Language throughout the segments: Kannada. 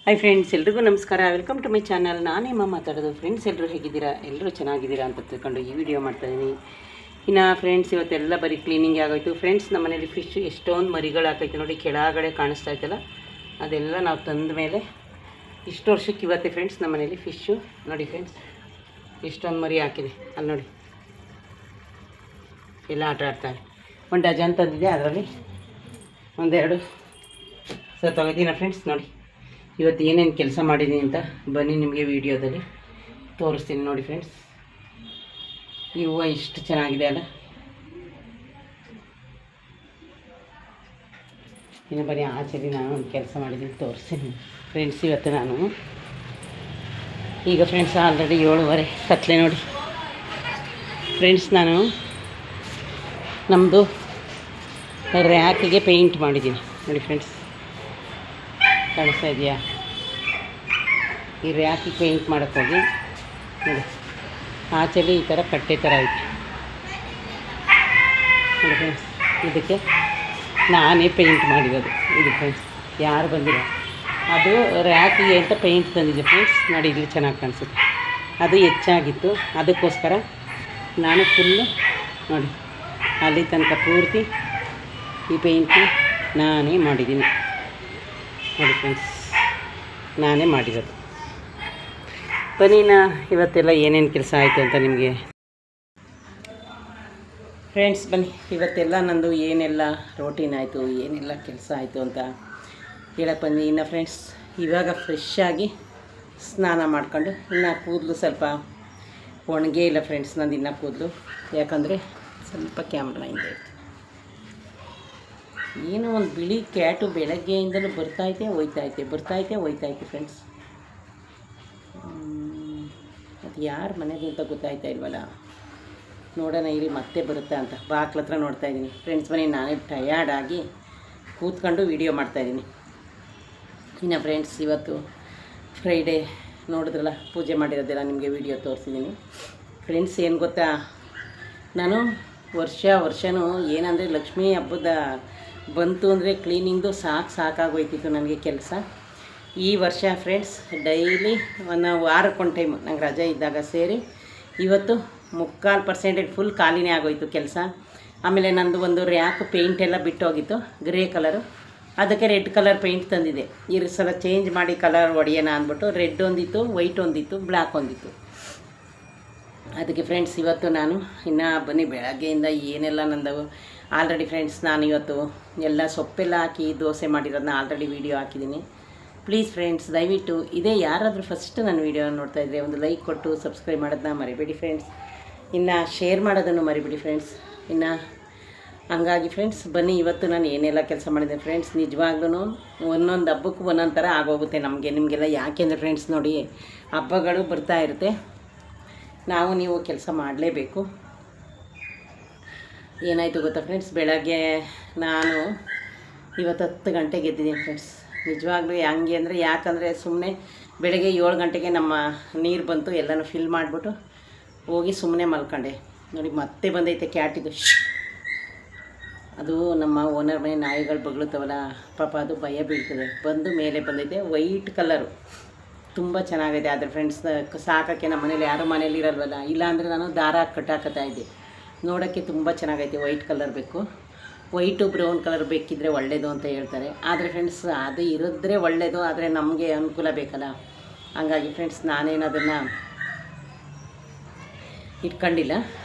ಹಾಯ್ ಫ್ರೆಂಡ್ಸ್, ಎಲ್ರಿಗೂ ನಮಸ್ಕಾರ. Welcome to my channel. ನಾನೇಮ್ಮ ಮಾತಾಡೋದು. ಫ್ರೆಂಡ್ಸ್, ಎಲ್ಲರೂ ಹೇಗಿದ್ದೀರಾ? ಎಲ್ಲರೂ ಚೆನ್ನಾಗಿದ್ದೀರಾ ಅಂತ ತಿಳ್ಕೊಂಡು ಈ ವಿಡಿಯೋ ಮಾಡ್ತಾಯಿದ್ದೀನಿ. ಇನ್ನು ಫ್ರೆಂಡ್ಸ್, ಇವತ್ತೆಲ್ಲ ಬರೀ ಕ್ಲೀನಿಂಗ್ ಆಗೋಯ್ತು. ಫ್ರೆಂಡ್ಸ್, ನಮ್ಮ ಮನೇಲಿ ಫಿಶ್ ಎಷ್ಟೊಂದು ಮರಿಗಳು ಹಾಕೈತೆ ನೋಡಿ, ಕೆಳಗಡೆ ಕಾಣಿಸ್ತಾ ಇತ್ತಲ್ಲ, ಅದೆಲ್ಲ ನಾವು ತಂದ ಮೇಲೆ ಇಷ್ಟು ವರ್ಷಕ್ಕೆ ಇವತ್ತೇ ಫ್ರೆಂಡ್ಸ್ ನಮ್ಮ ಮನೇಲಿ ಫಿಶ್ಶು ನೋಡಿ. ಫ್ರೆಂಡ್ಸ್, ಇಷ್ಟೊಂದು ಮರಿ ಹಾಕಿದೆ ಅಲ್ಲಿ ನೋಡಿ, ಎಲ್ಲ ಆಟ ಆಡ್ತಾರೆ. ಒಂದು ಡಜನ್ ತಂದಿದೆ, ಅದರಲ್ಲಿ ಒಂದೆರಡು ಸತ್ತೋಗಿದ್ದೀನ. ಫ್ರೆಂಡ್ಸ್ ನೋಡಿ, ಇವತ್ತು ಏನೇನು ಕೆಲಸ ಮಾಡಿದ್ದೀನಿ ಅಂತ ಬನ್ನಿ ನಿಮಗೆ ವೀಡಿಯೋದಲ್ಲಿ ತೋರಿಸ್ತೀನಿ ನೋಡಿ. ಫ್ರೆಂಡ್ಸ್, ಈ ಹೂವು ಇಷ್ಟು ಚೆನ್ನಾಗಿದೆ ಅಲ್ಲ. ಇನ್ನು ಬರೀ ಆಚೆಲಿ ನಾನು ಒಂದು ಕೆಲಸ ಮಾಡಿದ್ದೀನಿ, ತೋರಿಸ್ತೀನಿ ಫ್ರೆಂಡ್ಸ್. ಇವತ್ತು ನಾನು ಈಗ ಫ್ರೆಂಡ್ಸ್ ಆಲ್ರೆಡಿ 7:30 ಕತ್ಲೆ ನೋಡಿ. ಫ್ರೆಂಡ್ಸ್, ನಾನು ನಮ್ಮದು ರ್ಯಾಕಿಗೆ ಪೇಂಟ್ ಮಾಡಿದ್ದೀನಿ ನೋಡಿ. ಫ್ರೆಂಡ್ಸ್, ಕಾಣಿಸ್ತಾ ಇದೆಯಾ? ಈ ರ್ಯಾಕಿಗೆ ಪೇಂಟ್ ಮಾಡೋಕ್ಕೆ ಹೋಗಿ ನೋಡಿ, ಆಚೆಲಿ ಈ ಥರ ಕಟ್ಟೆ ಥರ ಐತೆ ನೋಡಿ. ಫ್ರೆಂಡ್ಸ್, ಇದಕ್ಕೆ ನಾನೇ ಪೇಂಟ್ ಮಾಡಿರೋದು ಇದು. ಫ್ರೆಂಡ್ಸ್, ಯಾರು ಬಂದಿರೋ ಅದು ರ್ಯಾಕಿಗೆ ಅಂತ ಪೇಂಟ್ ತಂದಿದ್ದೆ. ಫ್ರೆಂಡ್ಸ್ ನೋಡಿ, ಇಲ್ಲಿ ಚೆನ್ನಾಗಿ ಕಾಣಿಸುತ್ತೆ. ಅದು ಹೆಚ್ಚಾಗಿತ್ತು, ಅದಕ್ಕೋಸ್ಕರ ನಾನು ಫುಲ್ಲು ನೋಡಿ ಅಲ್ಲಿ ತನಕ ಪೂರ್ತಿ ಈ ಪೇಂಟ್ ನಾನೇ ಮಾಡಿದ್ದೀನಿ ನೋಡಿ. ಫ್ರೆಂಡ್ಸ್, ನಾನೇ ಮಾಡಿರೋದು. ಬನ್ನಿನ ಇವತ್ತೆಲ್ಲ ಏನೇನು ಕೆಲಸ ಆಯಿತು ಅಂತ ನಿಮಗೆ. ಫ್ರೆಂಡ್ಸ್, ಬನ್ನಿ ಇವತ್ತೆಲ್ಲ ನಂದು ಏನೆಲ್ಲ ರೋಟೀನ್ ಆಯಿತು, ಏನೆಲ್ಲ ಕೆಲಸ ಆಯಿತು ಅಂತ ಹೇಳಕ್ಕೆ ಬನ್ನಿ. ಇನ್ನು ಫ್ರೆಂಡ್ಸ್, ಇವಾಗ ಫ್ರೆಶ್ಶಾಗಿ ಸ್ನಾನ ಮಾಡ್ಕೊಂಡು, ಇನ್ನು ಕೂದಲು ಸ್ವಲ್ಪ ಒಣಗೇ ಇಲ್ಲ ಫ್ರೆಂಡ್ಸ್ ನಂದು ಇನ್ನೂ ಕೂದಲು, ಯಾಕಂದರೆ ಸ್ವಲ್ಪ ಕ್ಯಾಮ್ರಾ ಹಿಂದೆ ಇತ್ತು. ಏನೋ ಒಂದು ಬಿಳಿ ಕ್ಯಾಟು ಬೆಳಗ್ಗೆಯಿಂದಲೂ ಬರ್ತಾಯಿದೆ ಹೋಯ್ತೈತೆ ಫ್ರೆಂಡ್ಸ್. ಅದು ಯಾರು ಮನೆಗೆ ಅಂತ ಗೊತ್ತಾಯ್ತಾ ಇಲ್ವಲ್ಲ. ನೋಡೋಣ ಇರಿ ಮತ್ತೆ ಬರುತ್ತಾ ಅಂತ ಬಾಕ್ಲ ಹತ್ರ ನೋಡ್ತಾಯಿದ್ದೀನಿ. ಫ್ರೆಂಡ್ಸ್, ಮನೆ ನಾನೇ ಟಯರ್ಡಾಗಿ ಕೂತ್ಕೊಂಡು ವೀಡಿಯೋ ಮಾಡ್ತಾಯಿದ್ದೀನಿ. ಇನ್ನು ಫ್ರೆಂಡ್ಸ್, ಇವತ್ತು ಫ್ರೈಡೇ ನೋಡಿದ್ರಲ್ಲ, ಪೂಜೆ ಮಾಡಿರೋದೆಲ್ಲ ನಿಮಗೆ ವೀಡಿಯೋ ತೋರಿಸಿದ್ದೀನಿ. ಫ್ರೆಂಡ್ಸ್, ಏನು ಗೊತ್ತಾ, ನಾನು ವರ್ಷವೂ ಏನಂದರೆ ಲಕ್ಷ್ಮೀ ಹಬ್ಬದ ಬಂತು ಅಂದರೆ ಕ್ಲೀನಿಂಗ್ದು ಸಾಕಾಗೋಯ್ತಿತ್ತು ನನಗೆ ಕೆಲಸ. ಈ ವರ್ಷ ಫ್ರೆಂಡ್ಸ್ ಡೈಲಿ ಒಂದು ವಾರಕ್ಕೊಂದು ಟೈಮು ನಂಗೆ ರಜೆ ಇದ್ದಾಗ ಸೇರಿ ಇವತ್ತು 3/4% ಫುಲ್ ಖಾಲಿನೇ ಆಗೋಯ್ತು ಕೆಲಸ. ಆಮೇಲೆ ನಂದು ಒಂದು ರ್ಯಾಕ್ ಪೇಂಟ್ ಎಲ್ಲ ಬಿಟ್ಟೋಗಿತ್ತು, ಗ್ರೇ ಕಲರು. ಅದಕ್ಕೆ ರೆಡ್ ಕಲರ್ ಪೇಂಟ್ ತಂದಿದೆ. ಈ ಸಲ ಚೇಂಜ್ ಮಾಡಿ ಕಲರ್ ಹೊಡೆಯೋಣ ಅಂದ್ಬಿಟ್ಟು ರೆಡ್ ಒಂದಿತ್ತು, ವೈಟ್ ಒಂದಿತ್ತು, ಬ್ಲ್ಯಾಕ್ ಒಂದಿತ್ತು. ಅದಕ್ಕೆ ಫ್ರೆಂಡ್ಸ್, ಇವತ್ತು ನಾನು ಇನ್ನು ಬನ್ನಿ ಬೆಳಗ್ಗೆಯಿಂದ ಏನೆಲ್ಲ ನಂದು ಆಲ್ರೆಡಿ ಫ್ರೆಂಡ್ಸ್, ನಾನು ಇವತ್ತು ಎಲ್ಲ ಸೊಪ್ಪೆಲ್ಲ ಹಾಕಿ ದೋಸೆ ಮಾಡಿರೋದನ್ನ ಆಲ್ರೆಡಿ ವೀಡಿಯೋ ಹಾಕಿದ್ದೀನಿ. ಪ್ಲೀಸ್ ಫ್ರೆಂಡ್ಸ್, ದಯವಿಟ್ಟು ಇದೇ ಯಾರಾದರೂ ಫಸ್ಟ್ ನನ್ನ ವೀಡಿಯೋ ನೋಡ್ತಾಯಿದ್ರೆ ಒಂದು ಲೈಕ್ ಕೊಟ್ಟು ಸಬ್ಸ್ಕ್ರೈಬ್ ಮಾಡೋದನ್ನ ಮರಿಬೇಡಿ ಫ್ರೆಂಡ್ಸ್. ಇನ್ನು ಶೇರ್ ಮಾಡೋದನ್ನು ಮರಿಬೇಡಿ ಫ್ರೆಂಡ್ಸ್. ಇನ್ನು ಹಂಗಾಗಿ ಫ್ರೆಂಡ್ಸ್, ಬನ್ನಿ ಇವತ್ತು ನಾನು ಏನೆಲ್ಲ ಕೆಲಸ ಮಾಡಿದೆ ಫ್ರೆಂಡ್ಸ್. ನಿಜವಾಗ್ಲೂ ಒಂದೊಂದು ಹಬ್ಬಕ್ಕೂ ಒಂದೊಂದು ಥರ ಆಗೋಗುತ್ತೆ ನಿಮಗೆಲ್ಲ. ಯಾಕೆಂದರೆ ಫ್ರೆಂಡ್ಸ್ ನೋಡಿ, ಹಬ್ಬಗಳು ಬರ್ತಾ ಇರುತ್ತೆ, ನಾವು ನೀವು ಕೆಲಸ ಮಾಡಲೇಬೇಕು. ಏನಾಯಿತು ಗೊತ್ತಾ ಫ್ರೆಂಡ್ಸ್, ಬೆಳಗ್ಗೆ ನಾನು ಇವತ್ತು 10 ಗಂಟೆಗೆ ಎದ್ದಿದ್ದೀನಿ ಫ್ರೆಂಡ್ಸ್. ನಿಜವಾಗ್ಲೂ ಹೆಂಗೆ ಅಂದರೆ, ಯಾಕಂದರೆ ಸುಮ್ಮನೆ ಬೆಳಗ್ಗೆ 7 ಗಂಟೆಗೆ ನಮ್ಮ ನೀರು ಬಂತು, ಎಲ್ಲನೂ ಫಿಲ್ ಮಾಡಿಬಿಟ್ಟು ಹೋಗಿ ಸುಮ್ಮನೆ ಮಲ್ಕೊಂಡೆ ನೋಡಿ. ಮತ್ತೆ ಬಂದೈತೆ ಕ್ಯಾಟಿದು. ಅದು ನಮ್ಮ ಓನರ್ ಮನೆ ನಾಯಿಗಳು ಬಗ್ಳುತ್ತವಲ್ಲ ಪಾಪ, ಅದು ಭಯ ಬೀಳ್ತದೆ. ಬಂದು ಮೇಲೆ ಬಂದೈತೆ, ವೈಟ್ ಕಲರು ತುಂಬ ಚೆನ್ನಾಗಿದೆ. ಆದರೆ ಫ್ರೆಂಡ್ಸ್, ಸಾಕೋಕ್ಕೆ ನಮ್ಮ ಮನೇಲಿ ಯಾರು ಮನೇಲಿ ಇರಲ್ವಲ್ಲ, ಇಲ್ಲಾಂದರೆ ನಾನು ದಾರ ಕಟ್ಟಾಕತ್ತಾ ಇದ್ದೆ. ನೋಡೋಕ್ಕೆ ತುಂಬ ಚೆನ್ನಾಗೈತೆ. ವೈಟ್ ಕಲರ್ ಬೇಕು, ವೈಟು ಬ್ರೌನ್ ಕಲರ್ ಬೇಕಿದ್ದರೆ ಒಳ್ಳೆಯದು ಅಂತ ಹೇಳ್ತಾರೆ. ಆದರೆ ಫ್ರೆಂಡ್ಸ್, ಅದು ಇರಿದ್ರೆ ಒಳ್ಳೆಯದು, ಆದರೆ ನಮಗೆ ಅನುಕೂಲ ಬೇಕಲ್ಲ. ಹಂಗಾಗಿ ಫ್ರೆಂಡ್ಸ್, ನಾನೇನು ಅದನ್ನು ಇಟ್ಕೊಂಡಿಲ್ಲ.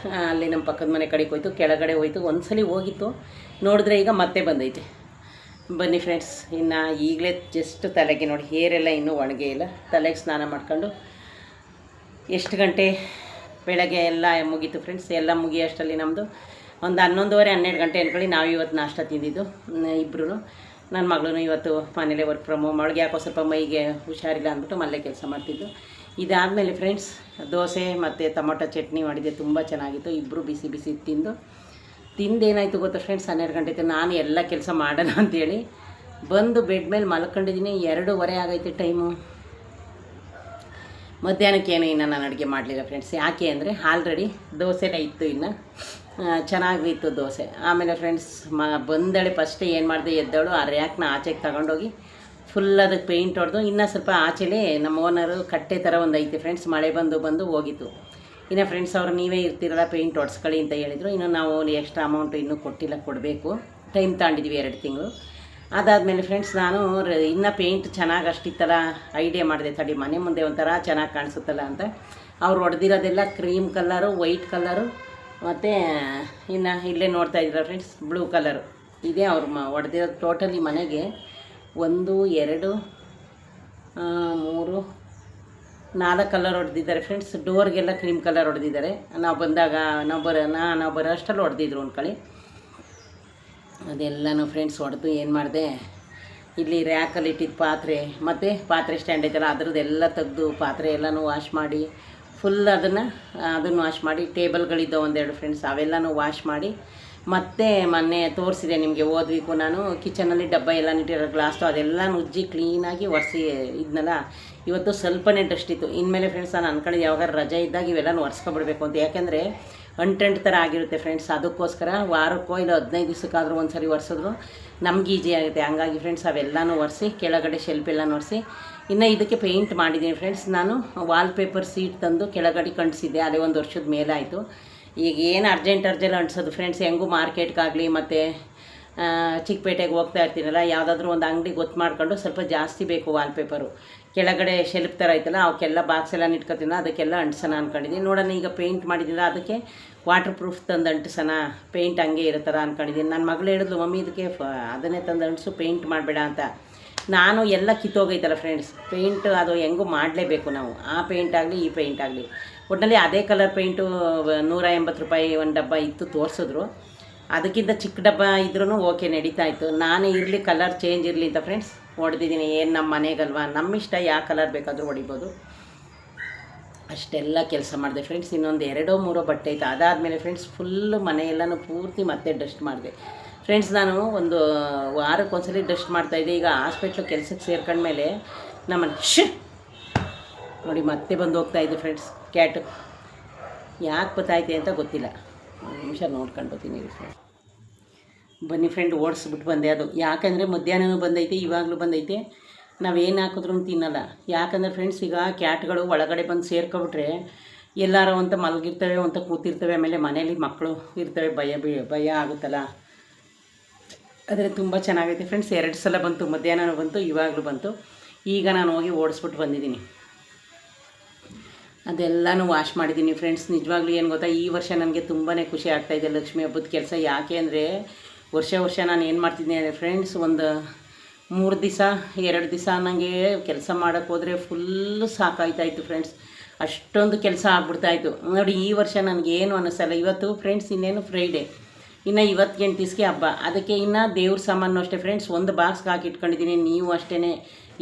ಅಲ್ಲಿ ನಮ್ಮ ಪಕ್ಕದ ಮನೆ ಕಡೆಗೆ ಹೋಯ್ತು, ಕೆಳಗಡೆ ಹೋಯ್ತು, ಒಂದು ಸಲ ಹೋಗಿತ್ತು, ನೋಡಿದ್ರೆ ಈಗ ಮತ್ತೆ ಬಂದೈತೆ. ಬನ್ನಿ ಫ್ರೆಂಡ್ಸ್, ಇನ್ನು ಈಗಲೇ ಜಸ್ಟ್ ತಲೆಗೆ ನೋಡಿ, ಹೇರೆಲ್ಲ ಇನ್ನೂ ಒಣಗೇ ಇಲ್ಲ. ತಲೆಗೆ ಸ್ನಾನ ಮಾಡ್ಕೊಂಡು ಎಷ್ಟು ಗಂಟೆ ಬೆಳಗ್ಗೆ ಎಲ್ಲ ಮುಗೀತು ಫ್ರೆಂಡ್ಸ್. ಎಲ್ಲ ಮುಗಿಯೋಷ್ಟರಲ್ಲಿ ನಮ್ಮದು ಒಂದು 11:30-12 ಗಂಟೆ ಅಂದ್ಕೊಳ್ಳಿ. ನಾವು ಇವತ್ತು ನಾಷ್ಟ ತಿಂದಿದ್ದು ಇಬ್ಬರು. ನನ್ನ ಮಗಳೂ ಇವತ್ತು ಮನೇಲೇ ವರ್ಕ್ ಫ್ರಮ್ ಹೋಮ್. ಅವಳಿಗೆ ಯಾಕೋ ಸ್ವಲ್ಪ ಮೈಗೆ ಹುಷಾರಿಲ್ಲ ಅಂದ್ಬಿಟ್ಟು ಮನೇಲೆ ಕೆಲಸ ಮಾಡ್ತಿದ್ದು. ಇದಾದಮೇಲೆ ಫ್ರೆಂಡ್ಸ್, ದೋಸೆ ಮತ್ತು ಟೊಮೊಟೊ ಚಟ್ನಿ ಮಾಡಿದ್ದೆ, ತುಂಬ ಚೆನ್ನಾಗಿತ್ತು. ಇಬ್ಬರು ಬಿಸಿ ಬಿಸಿ ತಿಂದೇನಾಯಿತು ಗೊತ್ತಾ ಫ್ರೆಂಡ್ಸ್, 12 ಗಂಟೆ ನಾನು ಎಲ್ಲ ಕೆಲಸ ಮಾಡೋಣ ಅಂಥೇಳಿ ಬಂದು ಬೆಡ್ ಮೇಲೆ ಮಲ್ಕೊಂಡಿದ್ದೀನಿ. 2:30 ಆಗೈತೆ ಟೈಮು. ಮಧ್ಯಾಹ್ನಕ್ಕೇನು ಇನ್ನು ನಾನು ಅಡುಗೆ ಮಾಡಲಿಲ್ಲ ಫ್ರೆಂಡ್ಸ್. ಯಾಕೆ ಅಂದರೆ ಆಲ್ರೆಡಿ ದೋಸೆನೇ ಇತ್ತು, ಇನ್ನು ಚೆನ್ನಾಗಿತ್ತು ದೋಸೆ. ಆಮೇಲೆ ಫ್ರೆಂಡ್ಸ್ ಬಂದಳೆ ಫಸ್ಟ್ ಏನು ಮಾಡಿದೆ, ಎದ್ದವಳು ಆ ರ್ಯಾಕ್ನ ಆಚೆಗೆ ತಗೊಂಡೋಗಿ ಫುಲ್ ಅದಕ್ಕೆ ಪೇಂಟ್ ಹೊಡೆದು ಇನ್ನೂ ಸ್ವಲ್ಪ ಆಚೆಲೇ ನಮ್ಮ ಓನರು ಕಟ್ಟೆ ಥರ ಒಂದು ಐತೆ ಫ್ರೆಂಡ್ಸ್, ಮಳೆ ಬಂದು ಹೋಗಿತ್ತು. ಇನ್ನು ಫ್ರೆಂಡ್ಸ್ ಅವರು ನೀವೇ ಇರ್ತೀರಲ್ಲ ಪೇಂಟ್ ಹೊಡ್ಸ್ಕೊಳ್ಳಿ ಅಂತ ಹೇಳಿದರು. ಇನ್ನು ನಾವು ಎಕ್ಸ್ಟ್ರಾ ಅಮೌಂಟು ಇನ್ನೂ ಕೊಟ್ಟಿಲ್ಲ, ಕೊಡಬೇಕು. ಟೈಮ್ ತಗೊಂಡಿದ್ವಿ 2 ತಿಂಗಳು. ಅದಾದಮೇಲೆ ಫ್ರೆಂಡ್ಸ್ ನಾನು ಇನ್ನೂ ಪೇಂಟ್ ಚೆನ್ನಾಗಿ ಅಷ್ಟಿತ್ತಲ್ಲ ಐಡಿಯಾ ಮಾಡಿದೆ, ತಡಿ ಮನೆ ಮುಂದೆ ಒಂಥರ ಚೆನ್ನಾಗಿ ಕಾಣಿಸುತ್ತಲ್ಲ ಅಂತ. ಅವ್ರು ಹೊಡೆದಿರೋದೆಲ್ಲ ಕ್ರೀಮ್ ಕಲರು, ವೈಟ್ ಕಲರು, ಮತ್ತು ಇನ್ನು ಇಲ್ಲೇ ನೋಡ್ತಾ ಇದ್ದೀರ ಫ್ರೆಂಡ್ಸ್ ಬ್ಲೂ ಕಲರು. ಇದೇ ಅವ್ರು ಹೊಡೆದಿರೋದು ಟೋಟಲಿ ಮನೆಗೆ 1 2 3 4 ಕಲರ್ ಹೊಡೆದಿದ್ದಾರೆ ಫ್ರೆಂಡ್ಸ್. ಡೋರ್ಗೆಲ್ಲ ಕ್ರೀಮ್ ಕಲರ್ ಹೊಡೆದಿದ್ದಾರೆ. ನಾವು ಬಂದಾಗ ನಾವು ಬರೋ ಅಷ್ಟರಲ್ಲಿ ಹೊಡೆದಿದ್ರು ಅಂದ್ಕೊಳ್ಳಿ. ಅದೆಲ್ಲನೂ ಫ್ರೆಂಡ್ಸ್ ಹೊಡೆದು ಏನು ಮಾಡಿದೆ, ಇಲ್ಲಿ ರ್ಯಾಕಲ್ಲಿ ಇಟ್ಟಿದ್ದು ಪಾತ್ರೆ ಮತ್ತು ಪಾತ್ರೆ ಸ್ಟ್ಯಾಂಡ್ ಐತಲ್ಲ ಅದರದ್ದೆಲ್ಲ ತೆಗೆದು ಪಾತ್ರೆ ಎಲ್ಲನೂ ವಾಶ್ ಮಾಡಿ ಫುಲ್ ಅದನ್ನು ವಾಶ್ ಮಾಡಿ, ಟೇಬಲ್ಗಳಿದ್ದವು 1-2 ಫ್ರೆಂಡ್ಸ್, ಅವೆಲ್ಲನೂ ವಾಶ್ ಮಾಡಿ ಮತ್ತೆ ಮೊನ್ನೆ ತೋರಿಸಿದೆ ನಿಮಗೆ ಓದ್ಬೇಕು ನಾನು ಕಿಚನಲ್ಲಿ ಡಬ್ಬ ಎಲ್ಲ ಇಟ್ಟಿರೋ ಗ್ಲಾಸ್ಟು ಅದೆಲ್ಲ ಉಜ್ಜಿ ಕ್ಲೀನಾಗಿ ಒರೆಸಿ ಇದನ್ನೆಲ್ಲ. ಇವತ್ತು ಸ್ವಲ್ಪನೇ ಡಸ್ಟ್ ಇತ್ತು. ಇನ್ಮೇಲೆ ಫ್ರೆಂಡ್ಸ್ ನಾನು ಅಂದ್ಕೊಂಡಿದ್ದೆ ಯಾವಾಗ ರಜೆ ಇದ್ದಾಗ ಇವೆಲ್ಲನೂ ಒರೆಸ್ಕೊಬಿಡ್ಬೇಕು ಅಂತ. ಯಾಕೆಂದರೆ ಅಂಟೆಂಟ್ ಥರ ಆಗಿರುತ್ತೆ ಫ್ರೆಂಡ್ಸ್. ಅದಕ್ಕೋಸ್ಕರ ವಾರಕ್ಕೋ ಇಲ್ಲ 15 ದಿವಸಕ್ಕಾದರೂ ಒಂದು ಸರಿ ಒರೆಸಿದ್ರು ನಮ್ಗೆ ಈಜಿ ಆಗುತ್ತೆ. ಹಂಗಾಗಿ ಫ್ರೆಂಡ್ಸ್ ಅವೆಲ್ಲನೂ ಒರೆಸಿ ಕೆಳಗಡೆ ಶೆಲ್ಫ್ ಎಲ್ಲ ಒರೆಸಿ ಇನ್ನು ಇದಕ್ಕೆ ಪೇಂಟ್ ಮಾಡಿದ್ದೀನಿ ಫ್ರೆಂಡ್ಸ್. ನಾನು ವಾಲ್ಪೇಪರ್ ಸೀಟ್ ತಂದು ಕೆಳಗಡೆ ಕಂಡಿಸಿದ್ದೆ, ಅದೇ 1 ವರ್ಷದ ಮೇಲಾಯಿತು. ಈಗ ಏನು ಅರ್ಜೆಂಟ್ ಅಂಟಿಸೋದು ಫ್ರೆಂಡ್ಸ್. ಹೆಂಗೂ ಮಾರ್ಕೆಟ್ಗಾಗಲಿ ಮತ್ತು ಚಿಕ್ಕಪೇಟೆಗೆ ಹೋಗ್ತಾ ಇರ್ತೀನಲ್ಲ, ಯಾವುದಾದ್ರೂ ಒಂದು ಅಂಗಡಿ ಗೊತ್ತು ಮಾಡ್ಕೊಂಡು ಸ್ವಲ್ಪ ಜಾಸ್ತಿ ಬೇಕು ವಾಲ್ಪೇಪರು. ಕೆಳಗಡೆ ಶೆಲ್ಫ್ ಥರ ಐತಲ್ಲ ಅವಕ್ಕೆಲ್ಲ ಬಾಕ್ಸ್ ಎಲ್ಲ ಇಟ್ಕೊತೀನಲ್ಲ ಅದಕ್ಕೆಲ್ಲ ಅಂಟಿಸೋಣ ಅಂದ್ಕೊಂಡಿದ್ದೀನಿ. ನೋಡೋಣ ಈಗ ಪೇಂಟ್ ಮಾಡಿದ್ದಿಲ್ಲ ಅದಕ್ಕೆ ವಾಟರ್ ಪ್ರೂಫ್ ತಂದು ಅಂಟಿಸೋಣ, ಪೇಂಟ್ ಹಂಗೆ ಇರೋ ಥರ ಅಂದ್ಕೊಂಡಿದ್ದೀನಿ. ನನ್ನ ಮಗಳು ಹೇಳಿದ್ಲು, ಮಮ್ಮಿ ಇದಕ್ಕೆ ಅದನ್ನೇ ತಂದು ಅಂಟಿಸು, ಪೇಂಟ್ ಮಾಡಬೇಡ ಅಂತ. ನಾನು ಎಲ್ಲ ಕಿತ್ತೋಗೈತಲ್ಲ ಫ್ರೆಂಡ್ಸ್, ಪೇಂಟ್ ಅದು ಹೆಂಗೂ ಮಾಡಲೇಬೇಕು ನಾವು. ಆ ಪೇಂಟ್ ಆಗಲಿ ಈ ಪೇಂಟ್ ಆಗಲಿ ಒಟ್ಟಿನಲ್ಲಿ ಅದೇ ಕಲರ್ ಪೇಂಟು 180 ರೂಪಾಯಿ ಒಂದು ಡಬ್ಬ ಇತ್ತು ತೋರಿಸಿದ್ರು. ಅದಕ್ಕಿಂತ ಚಿಕ್ಕ ಡಬ್ಬ ಇದ್ರೂ ಓಕೆ ನಡೀತಾ ಇತ್ತು. ನಾನೇ ಇರಲಿ ಕಲರ್ ಚೇಂಜ್ ಇರಲಿ ಅಂತ ಫ್ರೆಂಡ್ಸ್ ಹೊಡೆದಿದ್ದೀನಿ. ಏನು ನಮ್ಮ ಮನೆಗಲ್ವಾ, ನಮ್ಮ ಇಷ್ಟ, ಯಾವ ಕಲರ್ ಬೇಕಾದರೂ ಹೊಡಿಬೋದು. ಅಷ್ಟೆಲ್ಲ ಕೆಲಸ ಮಾಡಿದೆ ಫ್ರೆಂಡ್ಸ್. ಇನ್ನೊಂದು 2-3 ಬಟ್ಟೆ ಇತ್ತು. ಅದಾದಮೇಲೆ ಫ್ರೆಂಡ್ಸ್ ಫುಲ್ಲು ಮನೆಯೆಲ್ಲನೂ ಪೂರ್ತಿ ಮತ್ತೆ ಡಸ್ಟ್ ಮಾಡಿದೆ ಫ್ರೆಂಡ್ಸ್. ನಾನು ಒಂದು ವಾರಕ್ಕೊಂದ್ಸಲಿ ಡಸ್ಟ್ ಮಾಡ್ತಾಯಿದ್ದೆ. ಈಗ ಹಾಸ್ಪಿಟ್ಲು ಕೆಲಸಕ್ಕೆ ಸೇರ್ಕೊಂಡ್ಮೇಲೆ ನಮ್ಮನ್ನು ನೋಡಿ ಮತ್ತೆ ಬಂದು ಹೋಗ್ತಾಯಿದ್ದೆ ಫ್ರೆಂಡ್ಸ್. ಕ್ಯಾಟು ಯಾಕೆ ಬತ್ತಾಯ್ತೆ ಅಂತ ಗೊತ್ತಿಲ್ಲ. 1 ನಿಮಿಷ ನೋಡ್ಕೊಂಡು ಬರ್ತೀನಿ ಫ್ರೆಂಡ್. ಬನ್ನಿ ಫ್ರೆಂಡ್, ಓಡಿಸ್ಬಿಟ್ಟು ಬಂದೆ. ಅದು ಯಾಕಂದರೆ ಮಧ್ಯಾಹ್ನವೂ ಬಂದೈತೆ, ಇವಾಗಲೂ ಬಂದೈತೆ. ನಾವೇನು ಹಾಕಿದ್ರೂ ತಿನ್ನಲ್ಲ. ಯಾಕಂದರೆ ಫ್ರೆಂಡ್ಸ್ ಈಗ ಕ್ಯಾಟ್ಗಳು ಒಳಗಡೆ ಬಂದು ಸೇರ್ಕೊಬಿಟ್ರೆ ಎಲ್ಲಾರು ಅಂತ ಮಲಗಿರ್ತವೆ ಅಂತ ಕೂತಿರ್ತವೆ. ಆಮೇಲೆ ಮನೇಲಿ ಮಕ್ಕಳು ಇರ್ತವೆ, ಭಯ ಆಗುತ್ತಲ್ಲ. ಆದರೆ ತುಂಬ ಚೆನ್ನಾಗೈತೆ ಫ್ರೆಂಡ್ಸ್. 2 ಸಲ ಬಂತು, ಮಧ್ಯಾಹ್ನ ಬಂತು, ಇವಾಗಲೂ ಬಂತು. ಈಗ ನಾನು ಹೋಗಿ ಓಡಿಸ್ಬಿಟ್ಟು ಬಂದಿದ್ದೀನಿ. ಅದೆಲ್ಲನೂ ವಾಶ್ ಮಾಡಿದ್ದೀನಿ ಫ್ರೆಂಡ್ಸ್. ನಿಜವಾಗ್ಲೂ ಏನು ಗೊತ್ತಾ, ಈ ವರ್ಷ ನನಗೆ ತುಂಬಾ ಖುಷಿ ಆಗ್ತಾಯಿದೆ ಲಕ್ಷ್ಮೀ ಹಬ್ಬದ ಕೆಲಸ. ಯಾಕೆ ಅಂದರೆ ವರ್ಷ ನಾನು ಏನು ಮಾಡ್ತಿದ್ದೀನಿ ಅಂದರೆ ಫ್ರೆಂಡ್ಸ್, ಒಂದು 3 ದಿವಸ 2 ದಿವಸ ನನಗೆ ಕೆಲಸ ಮಾಡೋಕ್ಕೆ ಹೋದರೆ ಫುಲ್ಲು ಸಾಕಾಯ್ತಾಯಿತ್ತು ಫ್ರೆಂಡ್ಸ್. ಅಷ್ಟೊಂದು ಕೆಲಸ ಆಗ್ಬಿಡ್ತಾಯಿತ್ತು ನೋಡಿ. ಈ ವರ್ಷ ನನಗೇನು ಅನ್ನಿಸಲ್ಲ. ಇವತ್ತು ಫ್ರೆಂಡ್ಸ್ ಇನ್ನೇನು ಫ್ರೈಡೇ, ಇನ್ನು 28 ದಿವಸಕ್ಕೆ ಹಬ್ಬ. ಅದಕ್ಕೆ ಇನ್ನು ದೇವ್ರ ಸಾಮಾನು ಅಷ್ಟೇ ಫ್ರೆಂಡ್ಸ್ ಒಂದು ಬಾಕ್ಸ್ಗೆ ಹಾಕಿ ಇಟ್ಕೊಂಡಿದ್ದೀನಿ. ನೀವು ಅಷ್ಟೇ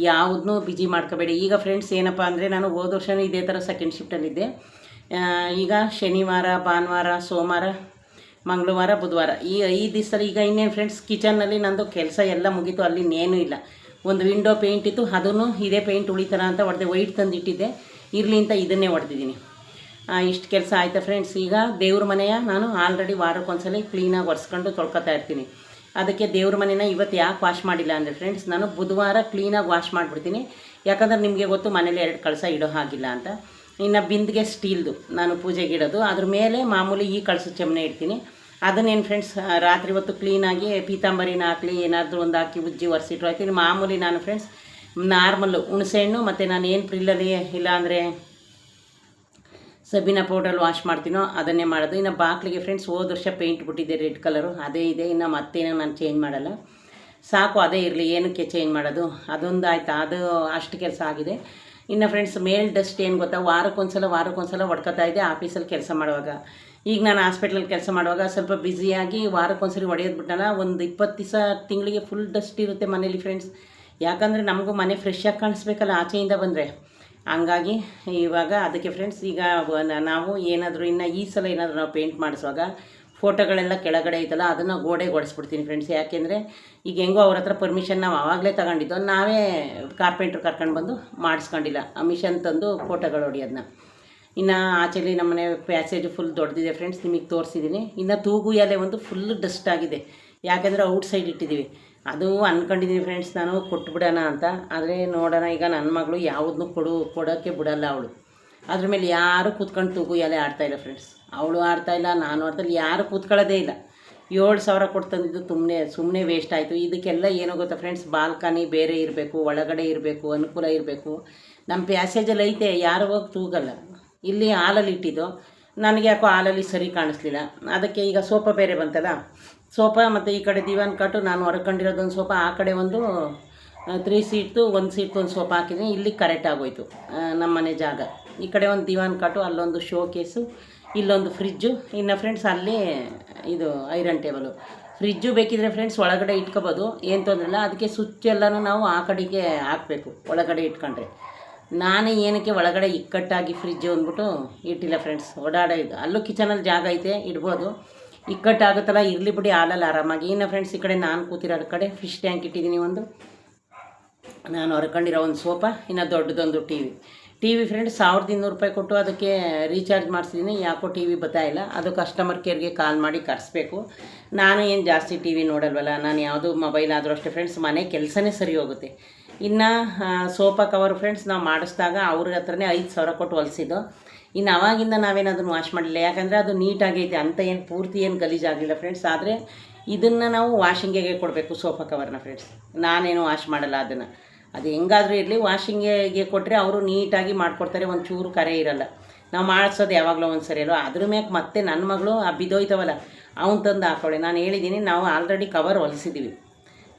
ಯಾವುದನ್ನೂ ಬಿಜಿ ಮಾಡ್ಕೋಬೇಡಿ. ಈಗ ಫ್ರೆಂಡ್ಸ್ ಏನಪ್ಪ ಅಂದರೆ ನಾನು ಹೋದ ವರ್ಷವೂ ಇದೇ ಥರ ಸೆಕೆಂಡ್ ಶಿಫ್ಟಲ್ಲಿದ್ದೆ. ಈಗ ಶನಿವಾರ, ಭಾನುವಾರ, ಸೋಮವಾರ, ಮಂಗಳವಾರ, ಬುಧವಾರ ಈ 5 ದಿವಸದಲ್ಲಿ ಈಗ ಇನ್ನೇನು ಫ್ರೆಂಡ್ಸ್ ಕಿಚನ್ನಲ್ಲಿ ನಂದು ಕೆಲಸ ಎಲ್ಲ ಮುಗೀತು. ಅಲ್ಲಿ ಇನ್ನೇನೂ ಇಲ್ಲ. ಒಂದು ವಿಂಡೋ ಪೇಂಟ್ ಇತ್ತು, ಅದನ್ನು ಇದೇ ಪೇಂಟ್ ಉಳಿತಾರ ಅಂತ ಹೊಡೆದೆ. ವೈಟ್ ತಂದಿಟ್ಟಿದ್ದೆ, ಇರಲಿ ಅಂತ ಇದನ್ನೇ ಹೊಡೆದಿದ್ದೀನಿ. ಇಷ್ಟು ಕೆಲಸ ಆಯಿತಾ ಫ್ರೆಂಡ್ಸ್. ಈಗ ದೇವ್ರ ಮನೆಯ ನಾನು ಆಲ್ರೆಡಿ ವಾರಕ್ಕೊಂದ್ಸಲ ಕ್ಲೀನಾಗಿ ಒರೆಸ್ಕೊಂಡು ತೊಳ್ಕೊತಾ ಇರ್ತೀನಿ. ಅದಕ್ಕೆ ದೇವ್ರ ಮನೆನ ಇವತ್ತು ಯಾಕೆ ವಾಶ್ ಮಾಡಿಲ್ಲ ಅಂದರೆ ಫ್ರೆಂಡ್ಸ್, ನಾನು ಬುಧವಾರ ಕ್ಲೀನಾಗಿ ವಾಶ್ ಮಾಡಿಬಿಡ್ತೀನಿ. ಯಾಕಂದರೆ ನಿಮಗೆ ಗೊತ್ತು ಮನೇಲಿ 2 ಕಳಸ ಇಡೋ ಹಾಗಿಲ್ಲ ಅಂತ. ಇನ್ನು ಬಿಂದಿಗೆ ಸ್ಟೀಲ್ದು ನಾನು ಪೂಜೆಗೆ ಇಡೋದು, ಅದ್ರ ಮೇಲೆ ಮಾಮೂಲಿ ಈ ಕಳಸದ ಚೆಮ್ಮನೆ ಇಡ್ತೀನಿ. ಅದನ್ನೇನು ಫ್ರೆಂಡ್ಸ್ ರಾತ್ರಿ ಹೊತ್ತು ಕ್ಲೀನಾಗಿ ಪೀತಾಂಬರಿನ ಹಾಕಲಿ ಏನಾದರೂ ಒಂದು ಹಾಕಿ ಉಜ್ಜಿ ಒರೆಸಿಟ್ರು ಹಾಕ್ತೀನಿ. ಮಾಮೂಲಿ ನಾನು ಫ್ರೆಂಡ್ಸ್ ನಾರ್ಮಲ್ಲು ಹುಣಸೆಹಣ್ಣು ಮತ್ತು ನಾನು ಏನು ಪ್ರಿಲ್ಲಲ್ಲಿ ಇಲ್ಲ ಅಂದರೆ ಸಬೀನಾ ಪೌಡ್ರಲ್ಲಿ ವಾಶ್ ಮಾಡ್ತೀನೋ ಅದನ್ನೇ ಮಾಡೋದು. ಇನ್ನು ಬಾಗಿಲಿಗೆ ಫ್ರೆಂಡ್ಸ್ ಹೋದ ವರ್ಷ ಪೇಂಟ್ ಬಿಟ್ಟಿದ್ದೆ ರೆಡ್ ಕಲರು, ಅದೇ ಇದೆ. ಇನ್ನು ಮತ್ತೇನೋ ನಾನು ಚೇಂಜ್ ಮಾಡಲ್ಲ, ಸಾಕು ಅದೇ ಇರಲಿ, ಏನಕ್ಕೆ ಚೇಂಜ್ ಮಾಡೋದು. ಅದೊಂದು ಆಯಿತಾ, ಅದು ಅಷ್ಟು ಕೆಲಸ ಆಗಿದೆ. ಇನ್ನು ಫ್ರೆಂಡ್ಸ್ ಮೇಲ್ ಡಸ್ಟ್ ಏನು ಗೊತ್ತಾ, ವಾರಕ್ಕೊಂದ್ಸಲ ಹೊಡ್ಕೊತಾ ಇದ್ದೆ ಆಫೀಸಲ್ಲಿ ಕೆಲಸ ಮಾಡುವಾಗ. ಈಗ ನಾನು ಹಾಸ್ಪಿಟ್ಲಲ್ಲಿ ಕೆಲಸ ಮಾಡುವಾಗ ಸ್ವಲ್ಪ ಬ್ಯುಸಿಯಾಗಿ ವಾರಕ್ಕೊಂದ್ಸರಿ ಹೊಡೆಯೋದು ಬಿಟ್ಟಲ್ಲ. ಒಂದು 20 ದಿವಸ ತಿಂಗಳಿಗೆ ಫುಲ್ ಡಸ್ಟ್ ಇರುತ್ತೆ ಮನೇಲಿ ಫ್ರೆಂಡ್ಸ್. ಯಾಕಂದರೆ ನಮಗೂ ಮನೆ ಫ್ರೆಶ್ಶಾಗಿ ಕಾಣಿಸ್ಬೇಕಲ್ಲ ಆಚೆಯಿಂದ ಬಂದರೆ. ಹಂಗಾಗಿ ಇವಾಗ ಅದಕ್ಕೆ ಫ್ರೆಂಡ್ಸ್ ಈಗ ನಾವು ಏನಾದರೂ ಇನ್ನು ಈ ಸಲ ಏನಾದರೂ ನಾವು ಪೇಂಟ್ ಮಾಡಿಸುವಾಗ ಫೋಟೋಗಳೆಲ್ಲ ಕೆಳಗಡೆ ಐತಲ್ಲ ಅದನ್ನು ಗೋಡೆಗೆ ಹೊಡೆಸ್ಬಿಡ್ತೀನಿ ಫ್ರೆಂಡ್ಸ್. ಯಾಕೆಂದರೆ ಈಗ ಹೆಂಗೋ ಅವ್ರ ಹತ್ರ ಪರ್ಮಿಷನ್ ನಾವು ಆವಾಗಲೇ ತಗೊಂಡಿದ್ದು, ನಾವೇ ಕಾರ್ಪೆಂಟ್ರ್ ಕರ್ಕೊಂಡು ಬಂದು ಮಾಡಿಸ್ಕೊಂಡಿಲ್ಲ. ಮಿಷನ್ ತಂದು ಫೋಟೋಗಳು ಹೊಡಿಯೋದನ್ನ. ಇನ್ನು ಆಚೆಲಿ ನಮ್ಮನೆ ಪ್ಯಾಸೇಜು ಫುಲ್ ದೊಡ್ಡದಿದೆ ಫ್ರೆಂಡ್ಸ್, ನಿಮಗೆ ತೋರಿಸಿದ್ದೀನಿ. ಇನ್ನು ತೂಗು ಎಲೆ ಒಂದು ಫುಲ್ ಡಸ್ಟ್ ಆಗಿದೆ. ಯಾಕೆಂದರೆ ಔಟ್ಸೈಡ್ ಇಟ್ಟಿದ್ದೀವಿ. ಅದು ಅಂದ್ಕೊಂಡಿದ್ದೀನಿ ಫ್ರೆಂಡ್ಸ್ ನಾನು ಕೊಟ್ಬಿಡೋಣ ಅಂತ. ಆದರೆ ನೋಡೋಣ, ಈಗ ನನ್ನ ಮಗಳು ಯಾವುದನ್ನೂ ಕೊಡೋಕ್ಕೆ ಬಿಡಲ್ಲ ಅವಳು. ಅದ್ರ ಮೇಲೆ ಯಾರು ಕೂತ್ಕೊಂಡು ತೂಗು ಎಲೆ ಆಡ್ತಾಯಿಲ್ಲ ಫ್ರೆಂಡ್ಸ್. ಅವಳು ಆಡ್ತಾಯಿಲ್ಲ, ನಾನು ಆಡ್ತಾಯಿಲ್ಲ, ಯಾರು ಕೂತ್ಕೊಳ್ಳೋದೇ ಇಲ್ಲ. 7,000 ಕೊಟ್ಟು ತಂದಿದ್ದು ಸುಮ್ಮನೆ ವೇಸ್ಟ್ ಆಯಿತು. ಇದಕ್ಕೆಲ್ಲ ಏನೋ ಗೊತ್ತಾ ಫ್ರೆಂಡ್ಸ್, ಬಾಲ್ಕನಿ ಬೇರೆ ಇರಬೇಕು, ಒಳಗಡೆ ಇರಬೇಕು, ಅನುಕೂಲ ಇರಬೇಕು. ನಮ್ಮ ಪ್ಯಾಸೇಜಲ್ಲಿ ಐತೆ, ಯಾರು ಹೋಗಿ ತೂಗಲ್ಲ. ಇಲ್ಲಿ ಹಾಲಲ್ಲಿ ಇಟ್ಟಿದ್ದು, ನನಗೆ ಯಾಕೋ ಹಾಲಲ್ಲಿ ಸರಿ ಕಾಣಿಸ್ಲಿಲ್ಲ. ಅದಕ್ಕೆ ಈಗ ಸೋಫಾ ಬೇರೆ ಬಂತಲ್ಲ, ಸೋಫಾ ಮತ್ತು ಈ ಕಡೆ ದಿವಾನ್ ಕಾಟು ನಾನು ಹೊರಕೊಂಡಿರೋದೊಂದು ಸೋಫಾ, ಆ ಕಡೆ ಒಂದು 3 ಸೀಟ್ದು 1 ಸೀಟ್ದು ಒಂದು ಸೋಫಾ ಹಾಕಿದ್ದೀನಿ. ಇಲ್ಲಿ ಕರೆಕ್ಟ್ ಆಗೋಯ್ತು ನಮ್ಮ ಮನೆ ಜಾಗ. ಈ ಕಡೆ ಒಂದು ದಿವಾನ್ ಕಾಟು, ಅಲ್ಲೊಂದು ಶೋ ಕೇಸು, ಇಲ್ಲೊಂದು ಫ್ರಿಜ್ಜು. ಇನ್ನು ಫ್ರೆಂಡ್ಸ್ ಅಲ್ಲಿ ಇದು ಐರನ್ ಟೇಬಲು. ಫ್ರಿಜ್ಜು ಬೇಕಿದ್ರೆ ಫ್ರೆಂಡ್ಸ್ ಒಳಗಡೆ ಇಟ್ಕೋಬೋದು, ಏನು ತೊಂದರೆ ಇಲ್ಲ. ಅದಕ್ಕೆ ಸ್ವಿಚ್ ಎಲ್ಲನೂ ನಾವು ಆ ಕಡೆಗೆ ಹಾಕಬೇಕು, ಒಳಗಡೆ ಇಟ್ಕೊಂಡ್ರೆ. ನಾನೇ ಏನಕ್ಕೆ ಒಳಗಡೆ ಇಕ್ಕಟ್ಟಾಗಿ ಫ್ರಿಜ್ಜು ಅಂದ್ಬಿಟ್ಟು ಇಟ್ಟಿಲ್ಲ ಫ್ರೆಂಡ್ಸ್. ಓಡಾಡೋದು ಅಲ್ಲೂ ಕಿಚನಲ್ಲಿ ಜಾಗ ಐತೆ, ಇಡ್ಬೋದು. ಇಕ್ಕಟ್ಟಾಗುತ್ತಲ್ಲ, ಇರಲಿ ಬಿಡಿ, ಹಾಲಲ್ಲಿ ಆರಾಮಾಗಿ. ಇನ್ನು ಫ್ರೆಂಡ್ಸ್ ಈ ಕಡೆ ನಾನು ಕೂತಿರೋ ಕಡೆ ಫಿಶ್ ಟ್ಯಾಂಕ್ ಇಟ್ಟಿದ್ದೀನಿ ಒಂದು, ನಾನು ಹೊರ್ಕೊಂಡಿರೋ ಒಂದು ಸೋಫಾ, ಇನ್ನು ದೊಡ್ಡದೊಂದು ಟಿ ವಿ ಫ್ರೆಂಡ್ಸ್ 1,200 ರೂಪಾಯಿ ಕೊಟ್ಟು ಅದಕ್ಕೆ ರೀಚಾರ್ಜ್ ಮಾಡಿಸಿದ್ದೀನಿ. ಯಾಕೋ ಟಿ ವಿ ಬರ್ತಾಯಿಲ್ಲ. ಅದು ಕಸ್ಟಮರ್ ಕೇರ್ಗೆ ಕಾಲ್ ಮಾಡಿ ಕರೆಸ್ಬೇಕು. ನಾನು ಏನು ಜಾಸ್ತಿ ಟಿ ವಿ ನೋಡಲ್ವಲ್ಲ, ನಾನು ಯಾವುದು ಮೊಬೈಲ್ ಆದರೂ ಅಷ್ಟೇ ಫ್ರೆಂಡ್ಸ್, ಮನೆ ಕೆಲಸನೇ ಸರಿ ಹೋಗುತ್ತೆ. ಇನ್ನು ಸೋಫಾ ಕವರ್ ಫ್ರೆಂಡ್ಸ್ ನಾವು ಮಾಡಿಸಿದಾಗ ಅವ್ರ ಹತ್ರನೇ 5,000 ಕೊಟ್ಟು ಹೊಲಿಸಿದ್ದು. ಇನ್ನು ಅವಾಗಿಂದ ನಾವೇನು ಅದನ್ನು ವಾಶ್ ಮಾಡಲಿಲ್ಲ, ಯಾಕಂದರೆ ಅದು ನೀಟಾಗೈತೆ ಅಂತ, ಏನು ಪೂರ್ತಿ ಏನು ಗಲೀಜಾಗಲಿಲ್ಲ ಫ್ರೆಂಡ್ಸ್. ಆದರೆ ಇದನ್ನು ನಾವು ವಾಷಿಂಗಿಗೆ ಕೊಡಬೇಕು ಸೋಫಾ ಕವರ್ನ ಫ್ರೆಂಡ್ಸ್. ನಾನೇನು ವಾಶ್ ಮಾಡಲ್ಲ ಅದನ್ನು. ಅದು ಹೆಂಗಾದರೂ ಇರಲಿ, ವಾಷಿಂಗಿಗೆ ಕೊಟ್ಟರೆ ಅವರು ನೀಟಾಗಿ ಮಾಡಿಕೊಡ್ತಾರೆ, ಒಂಚೂರು ಕರೆ ಇರಲ್ಲ. ನಾವು ಮಾಡಿಸೋದು ಯಾವಾಗಲೂ ಒಂದು ಸರಿ ಅಲ್ವ. ಅದ್ರ ಮ್ಯಾಕೆ ಮತ್ತೆ ನನ್ನ ಮಗಳು ಬಿದ್ದೋಯ್ತವಲ್ಲ, ಅವ್ನು ತಂದು ಹಾಕೊಳ್ಳಿ. ನಾನು ಹೇಳಿದ್ದೀನಿ, ನಾವು ಆಲ್ರೆಡಿ ಕವರ್ ಹೊಲಿಸಿದ್ದೀವಿ,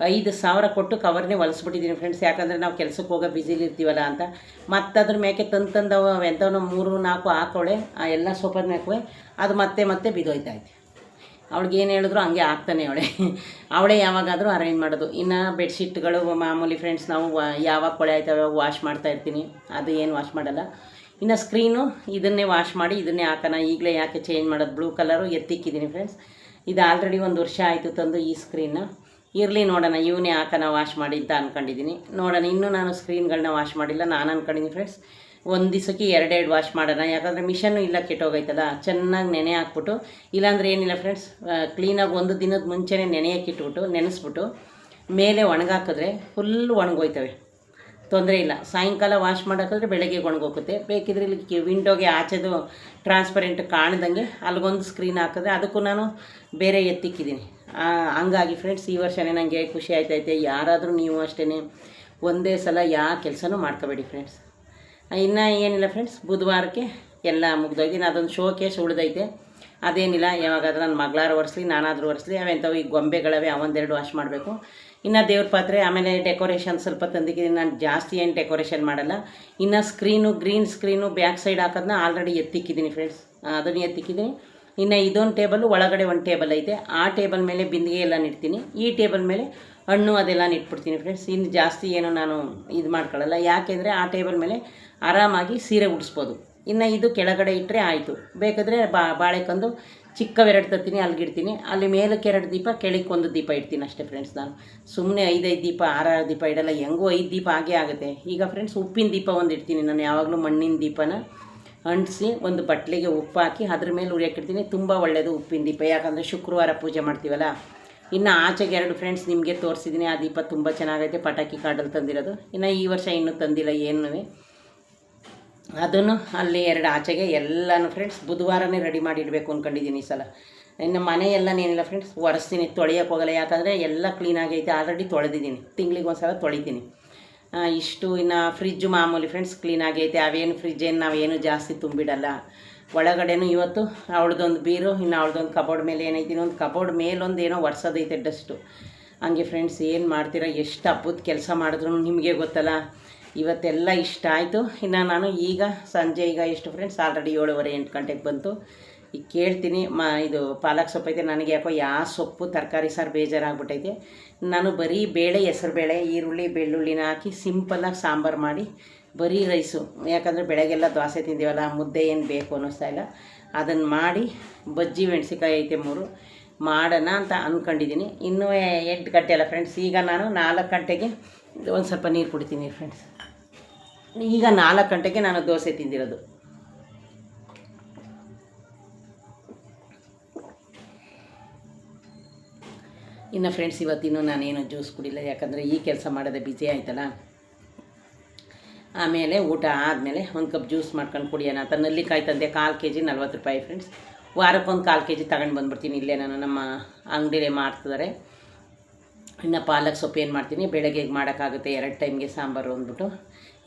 5,000 ಕೊಟ್ಟು ಕವರ್ನೇ ಹೊಲಿಸ್ಬಿಟ್ಟಿದ್ದೀನಿ ಫ್ರೆಂಡ್ಸ್. ಯಾಕಂದರೆ ನಾವು ಕೆಲಸಕ್ಕೆ ಹೋಗೋ ಬ್ಯುಸಿಲಿ ಇರ್ತೀವಲ್ಲ ಅಂತ. ಮತ್ತು ಅದ್ರ ಮ್ಯಾಕೆ ತಂದವು ಎಂಥವನ್ನ 3-4 ಹಾಕೊಳ್ಳೆ, ಆ ಎಲ್ಲ ಸೋಫಾದ ಮ್ಯಾಕೆ ಅದು ಮತ್ತೆ ಬಿದ್ದೋಯ್ತಾಯ್ತು. ಅವಳಿಗೆ ಏನು ಹೇಳಿದ್ರು ಹಂಗೆ ಆಗ್ತಾನೆ ಅವಳೇ ಯಾವಾಗಾದರೂ ಅರೇಂಜ್ ಮಾಡೋದು. ಇನ್ನು ಬೆಡ್ಶೀಟ್ಗಳು ಮಾಮೂಲಿ ಫ್ರೆಂಡ್ಸ್, ನಾವು ಯಾವಾಗ ಕೊಳೆ ಆಯ್ತವೆ ವಾಶ್ ಮಾಡ್ತಾಯಿರ್ತೀನಿ, ಅದು ಏನು ವಾಶ್ ಮಾಡಲ್ಲ. ಇನ್ನು ಸ್ಕ್ರೀನು ಇದನ್ನೇ ವಾಶ್ ಮಾಡಿ ಇದನ್ನೇ ಹಾಕೋಣ, ಈಗಲೇ ಯಾಕೆ ಚೇಂಜ್ ಮಾಡೋದು. ಬ್ಲೂ ಕಲರು ಎತ್ತಿಕ್ಕಿದ್ದೀನಿ ಫ್ರೆಂಡ್ಸ್. ಇದು ಆಲ್ರೆಡಿ 1 ವರ್ಷ ಆಯಿತು ತಂದು ಈ ಸ್ಕ್ರೀನ್ನ. ಇರಲಿ ನೋಡೋಣ, ಇವನೇ ಹಾಕೋಣ ವಾಶ್ ಮಾಡಿ ಅಂತ ಅಂದ್ಕೊಂಡಿದ್ದೀನಿ. ನೋಡೋಣ, ಇನ್ನೂ ನಾನು ಸ್ಕ್ರೀನ್ಗಳನ್ನ ವಾಶ್ ಮಾಡಿಲ್ಲ. ನಾನು ಅಂದ್ಕೊಂಡಿದ್ದೀನಿ ಫ್ರೆಂಡ್ಸ್, ಒಂದು ದಿವಸಕ್ಕೆ 2 ವಾಶ್ ಮಾಡೋಣ. ಯಾಕಂದರೆ ಮಿಷನ್ನು ಇಲ್ಲ, ಕೆಟ್ಟೋಗೈತಲ್ಲ. ಚೆನ್ನಾಗಿ ನೆನೆ ಹಾಕ್ಬಿಟ್ಟು, ಇಲ್ಲಾಂದರೆ ಏನಿಲ್ಲ ಫ್ರೆಂಡ್ಸ್, ಕ್ಲೀನಾಗಿ 1 ದಿನದ ಮುಂಚೆನೇ ನೆನೆಯಕ್ಕೆ ಇಟ್ಬಿಟ್ಟು ನೆನೆಸ್ಬಿಟ್ಟು ಮೇಲೆ ಒಣಗಾಕಿದ್ರೆ ಫುಲ್ ಒಣಗೋಯ್ತವೆ, ತೊಂದರೆ ಇಲ್ಲ. ಸಾಯಂಕಾಲ ವಾಶ್ ಮಾಡೋಕ್ಕಾದ್ರೆ ಬೆಳಗ್ಗೆ ಒಣಗೋಗುತ್ತೆ. ಬೇಕಿದ್ರೆ ಇಲ್ಲಿ ವಿಂಡೋಗೆ ಆಚೆದು ಟ್ರಾನ್ಸ್ಪರೆಂಟ್ ಕಾಣ್ದಂಗೆ ಅಲ್ಲಿಗೊಂದು ಸ್ಕ್ರೀನ್ ಹಾಕಿದ್ರೆ ಅದಕ್ಕೂ ನಾನು ಬೇರೆ ಎತ್ತಿಕ್ಕಿದ್ದೀನಿ. ಹಂಗಾಗಿ ಫ್ರೆಂಡ್ಸ್, ಈ ವರ್ಷವೇ ನನಗೆ ಖುಷಿ ಆಯ್ತೈತೆ. ಯಾರಾದರೂ ನೀವು ಅಷ್ಟೇ ಒಂದೇ ಸಲ ಯಾವ ಕೆಲಸನೂ ಮಾಡ್ಕೋಬೇಡಿ ಫ್ರೆಂಡ್ಸ್. ಇನ್ನು ಏನಿಲ್ಲ ಫ್ರೆಂಡ್ಸ್, ಬುಧವಾರಕ್ಕೆ ಎಲ್ಲ ಮುಗ್ದೋಗಿದ್ದೀನಿ. ಅದೊಂದು ಶೋ ಕೇಸ್ ಉಳಿದೈತೆ, ಅದೇನಿಲ್ಲ, ಯಾವಾಗಾದ್ರೂ ನನ್ನ ಮಗಳಾರು ಒರೆಸ್ಲಿ, ನಾನಾದರೂ ಒರೆಸ್ಲಿ. ಅವೆಂಥವು ಈ ಗೊಂಬೆಗಳವೆ, ಅವೊಂದೆರಡು ವಾಶ್ ಮಾಡಬೇಕು. ಇನ್ನು ದೇವ್ರ ಪಾತ್ರೆ, ಆಮೇಲೆ ಡೆಕೋರೇಷನ್ ಸ್ವಲ್ಪ ತಂದಿದ್ದೀನಿ. ನಾನು ಜಾಸ್ತಿ ಏನು ಡೆಕೋರೇಷನ್ ಮಾಡಲ್ಲ. ಇನ್ನು ಗ್ರೀನ್ ಸ್ಕ್ರೀನು ಬ್ಯಾಕ್ ಸೈಡ್ ಹಾಕೋದನ್ನ ಆಲ್ರೆಡಿ ಎತ್ತಿಕ್ಕಿದ್ದೀನಿ ಫ್ರೆಂಡ್ಸ್, ಅದನ್ನು ಎತ್ತಿಕ್ಕಿದ್ದೀನಿ. ಇನ್ನು ಇದೊಂದು ಟೇಬಲು, ಒಳಗಡೆ ಒಂದು ಟೇಬಲ್ ಐತೆ. ಆ ಟೇಬಲ್ ಮೇಲೆ ಬಿಂದಿಗೆ ಎಲ್ಲ ನಿಡ್ತೀನಿ, ಈ ಟೇಬಲ್ ಮೇಲೆ ಹಣ್ಣು ಅದೆಲ್ಲ ನಿಟ್ಬಿಡ್ತೀನಿ ಫ್ರೆಂಡ್ಸ್. ಇನ್ನು ಜಾಸ್ತಿ ಏನು ನಾನು ಇದು ಮಾಡ್ಕೊಳ್ಳಲ್ಲ, ಯಾಕೆಂದರೆ ಆ ಟೇಬಲ್ ಮೇಲೆ ಆರಾಮಾಗಿ ಸೀರೆ ಉಡಿಸ್ಬೋದು. ಇನ್ನು ಇದು ಕೆಳಗಡೆ ಇಟ್ಟರೆ ಆಯಿತು. ಬೇಕಾದರೆ ಬಾಳೆಕಂದು ಚಿಕ್ಕವೆರಡು ತರ್ತೀನಿ, ಅಲ್ಲಿಗಿಡ್ತೀನಿ. ಅಲ್ಲಿ ಮೇಲಕ್ಕೆ 2 ದೀಪ, ಕೆಳಕ್ಕೆ 1 ದೀಪ ಇಡ್ತೀನಿ ಅಷ್ಟೇ ಫ್ರೆಂಡ್ಸ್. ನಾನು ಸುಮ್ಮನೆ 5 ದೀಪ 6 ದೀಪ ಇಡಲ್ಲ, ಹೆಂಗೂ 5 ದೀಪ ಆಗೇ ಆಗುತ್ತೆ. ಈಗ ಫ್ರೆಂಡ್ಸ್, ಉಪ್ಪಿನ ದೀಪ ಒಂದು ಇಡ್ತೀನಿ ನಾನು. ಯಾವಾಗಲೂ ಮಣ್ಣಿನ ದೀಪನ ಅಂಟಿಸಿ ಒಂದು ಬಟ್ಲಿಗೆ ಉಪ್ಪು ಹಾಕಿ ಅದ್ರ ಮೇಲೆ ಉರಿಯೋಕ್ಕಿಡ್ತೀನಿ. ತುಂಬ ಒಳ್ಳೆಯದು ಉಪ್ಪಿನ ದೀಪ, ಯಾಕಂದರೆ ಶುಕ್ರವಾರ ಪೂಜೆ ಮಾಡ್ತೀವಲ್ಲ. ಇನ್ನು ಆಚೆಗೆ 2 ಫ್ರೆಂಡ್ಸ್ ನಿಮಗೆ ತೋರಿಸಿದ್ದೀನಿ. ಆ ದೀಪ ತುಂಬ ಚೆನ್ನಾಗೈತೆ, ಪಟಾಕಿ ಕಾಡಲ್ಲಿ ತಂದಿರೋದು. ಇನ್ನು ಈ ವರ್ಷ ಇನ್ನೂ ತಂದಿಲ್ಲ ಏನೂ. ಅದನ್ನು ಅಲ್ಲಿ 2 ಆಚೆಗೆ ಎಲ್ಲನೂ ಫ್ರೆಂಡ್ಸ್ ಬುಧವಾರನೇ ರೆಡಿ ಮಾಡಿ ಇಡಬೇಕು ಅಂದ್ಕೊಂಡಿದ್ದೀನಿ ಈ ಸಲ. ಇನ್ನು ಮನೆಯೆಲ್ಲನೇನಿಲ್ಲ ಫ್ರೆಂಡ್ಸ್, ಒರೆಸ್ತೀನಿ, ತೊಳೆಯೋಕ್ಕೆ ಹೋಗಲ್ಲ. ಯಾಕಂದರೆ ಎಲ್ಲ ಕ್ಲೀನಾಗೈತೆ, ಆಲ್ರೆಡಿ ತೊಳೆದಿದ್ದೀನಿ. ತಿಂಗಳಿಗೆ ಒಂದು ಸಲ ತೊಳಿತೀನಿ ಇಷ್ಟು. ಇನ್ನು ಫ್ರಿಜ್ಜು ಮಾಮೂಲಿ ಫ್ರೆಂಡ್ಸ್ ಕ್ಲೀನಾಗೈತೆ. ಅವೇನು ಫ್ರಿಜ್ ಏನು ನಾವೇನು ಜಾಸ್ತಿ ತುಂಬಿಡಲ್ಲ. ಒಳಗಡೆನೂ ಇವತ್ತು ಅವಳದೊಂದು ಬೀರು, ಇನ್ನು ಅವಳದೊಂದು ಕಬೋರ್ಡ್ ಮೇಲೆ ಏನೈತಿ, ಒಂದು ಕಬೋರ್ಡ್ ಮೇಲೊಂದು ಏನೋ ಒರೆಸೋದೈತೆ ಡಸ್ಟು. ಹಂಗೆ ಫ್ರೆಂಡ್ಸ್, ಏನು ಮಾಡ್ತೀರಾ, ಎಷ್ಟು ಹಬ್ಬದ ಕೆಲಸ ಮಾಡಿದ್ರು ನಿಮಗೆ ಗೊತ್ತಲ್ಲ. ಇವತ್ತೆಲ್ಲ ಇಷ್ಟ ಆಯಿತು. ಇನ್ನು ನಾನು ಈಗ ಸಂಜೆ ಎಷ್ಟು ಫ್ರೆಂಡ್ಸ್, ಆಲ್ರೆಡಿ 7:30-8 ಗಂಟೆಗೆ ಬಂತು. ಈಗ ಕೇಳ್ತೀನಿ, ಇದು ಪಾಲಕ್ ಸೊಪ್ಪು ಐತೆ. ನನಗೆ ಯಾಕೋ ಯಾವ ಸೊಪ್ಪು ತರಕಾರಿ ಸಾರು ಬೇಜಾರಾಗ್ಬಿಟ್ಟೈತೆ. ನಾನು ಬರೀ ಬೇಳೆ, ಹೆಸರುಬೇಳೆ, ಈರುಳ್ಳಿ, ಬೆಳ್ಳುಳ್ಳಿನ ಹಾಕಿ ಸಿಂಪಲ್ಲಾಗಿ ಸಾಂಬಾರು ಮಾಡಿ ಬರೀ ರೈಸು. ಯಾಕಂದರೆ ಬೆಳಗ್ಗೆಲ್ಲ ದೋಸೆ ತಿಂದೀವಲ್ಲ, ಮುದ್ದೆ ಏನು ಬೇಕು ಅನ್ನಿಸ್ತಾ ಇಲ್ಲ. ಅದನ್ನು ಮಾಡಿ ಬಜ್ಜಿ ಮೆಣಸಿಕಾಯಿ ಐತೆ 3 ಮಾಡೋಣ ಅಂತ ಅಂದ್ಕೊಂಡಿದ್ದೀನಿ. ಇನ್ನೂ 8 ಗಂಟೆ ಅಲ್ಲ ಫ್ರೆಂಡ್ಸ್. ಈಗ ನಾನು 4 ಗಂಟೆಗೆ ಒಂದು ಸ್ವಲ್ಪ ನೀರು ಕುಡಿತೀನಿ ಫ್ರೆಂಡ್ಸ್. ಈಗ 4 ಗಂಟೆಗೆ ನಾನು ದೋಸೆ ತಿಂದಿರೋದು. ಇನ್ನು ಫ್ರೆಂಡ್ಸ್ ಇವತ್ತಿನೂ ನಾನೇನು ಜ್ಯೂಸ್ ಕುಡಿಲ್ಲ, ಯಾಕಂದರೆ ಈ ಕೆಲಸ ಮಾಡೋದೇ ಬ್ಯುಸಿ ಆಯ್ತಲ್ಲ. ಆಮೇಲೆ ಊಟ ಆದಮೇಲೆ ಒಂದು ಕಪ್ ಜ್ಯೂಸ್ ಮಾಡ್ಕೊಂಡು ಕುಡಿಯೋಣ ಅಂತ ನೆಲ್ಲಿಕಾಯಿ ತಂದೆ 1/4 kg 40 ರೂಪಾಯಿ ಫ್ರೆಂಡ್ಸ್. ವಾರಕ್ಕೊಂದು 1/4 kg ತಗೊಂಡು ಬಂದುಬಿಡ್ತೀನಿ. ಇಲ್ಲೇ ನಾನು ನಮ್ಮ ಅಂಗಡಿಲೇ ಮಾಡ್ತಿದ್ದಾರೆ. ಇನ್ನು ಪಾಲಕ್ ಸೊಪ್ಪು ಏನು ಮಾಡ್ತೀನಿ, ಬೆಳಗ್ಗೆಗೆ ಮಾಡೋಕ್ಕಾಗುತ್ತೆ 2 ಟೈಮ್ಗೆ ಸಾಂಬಾರು ಅಂದ್ಬಿಟ್ಟು.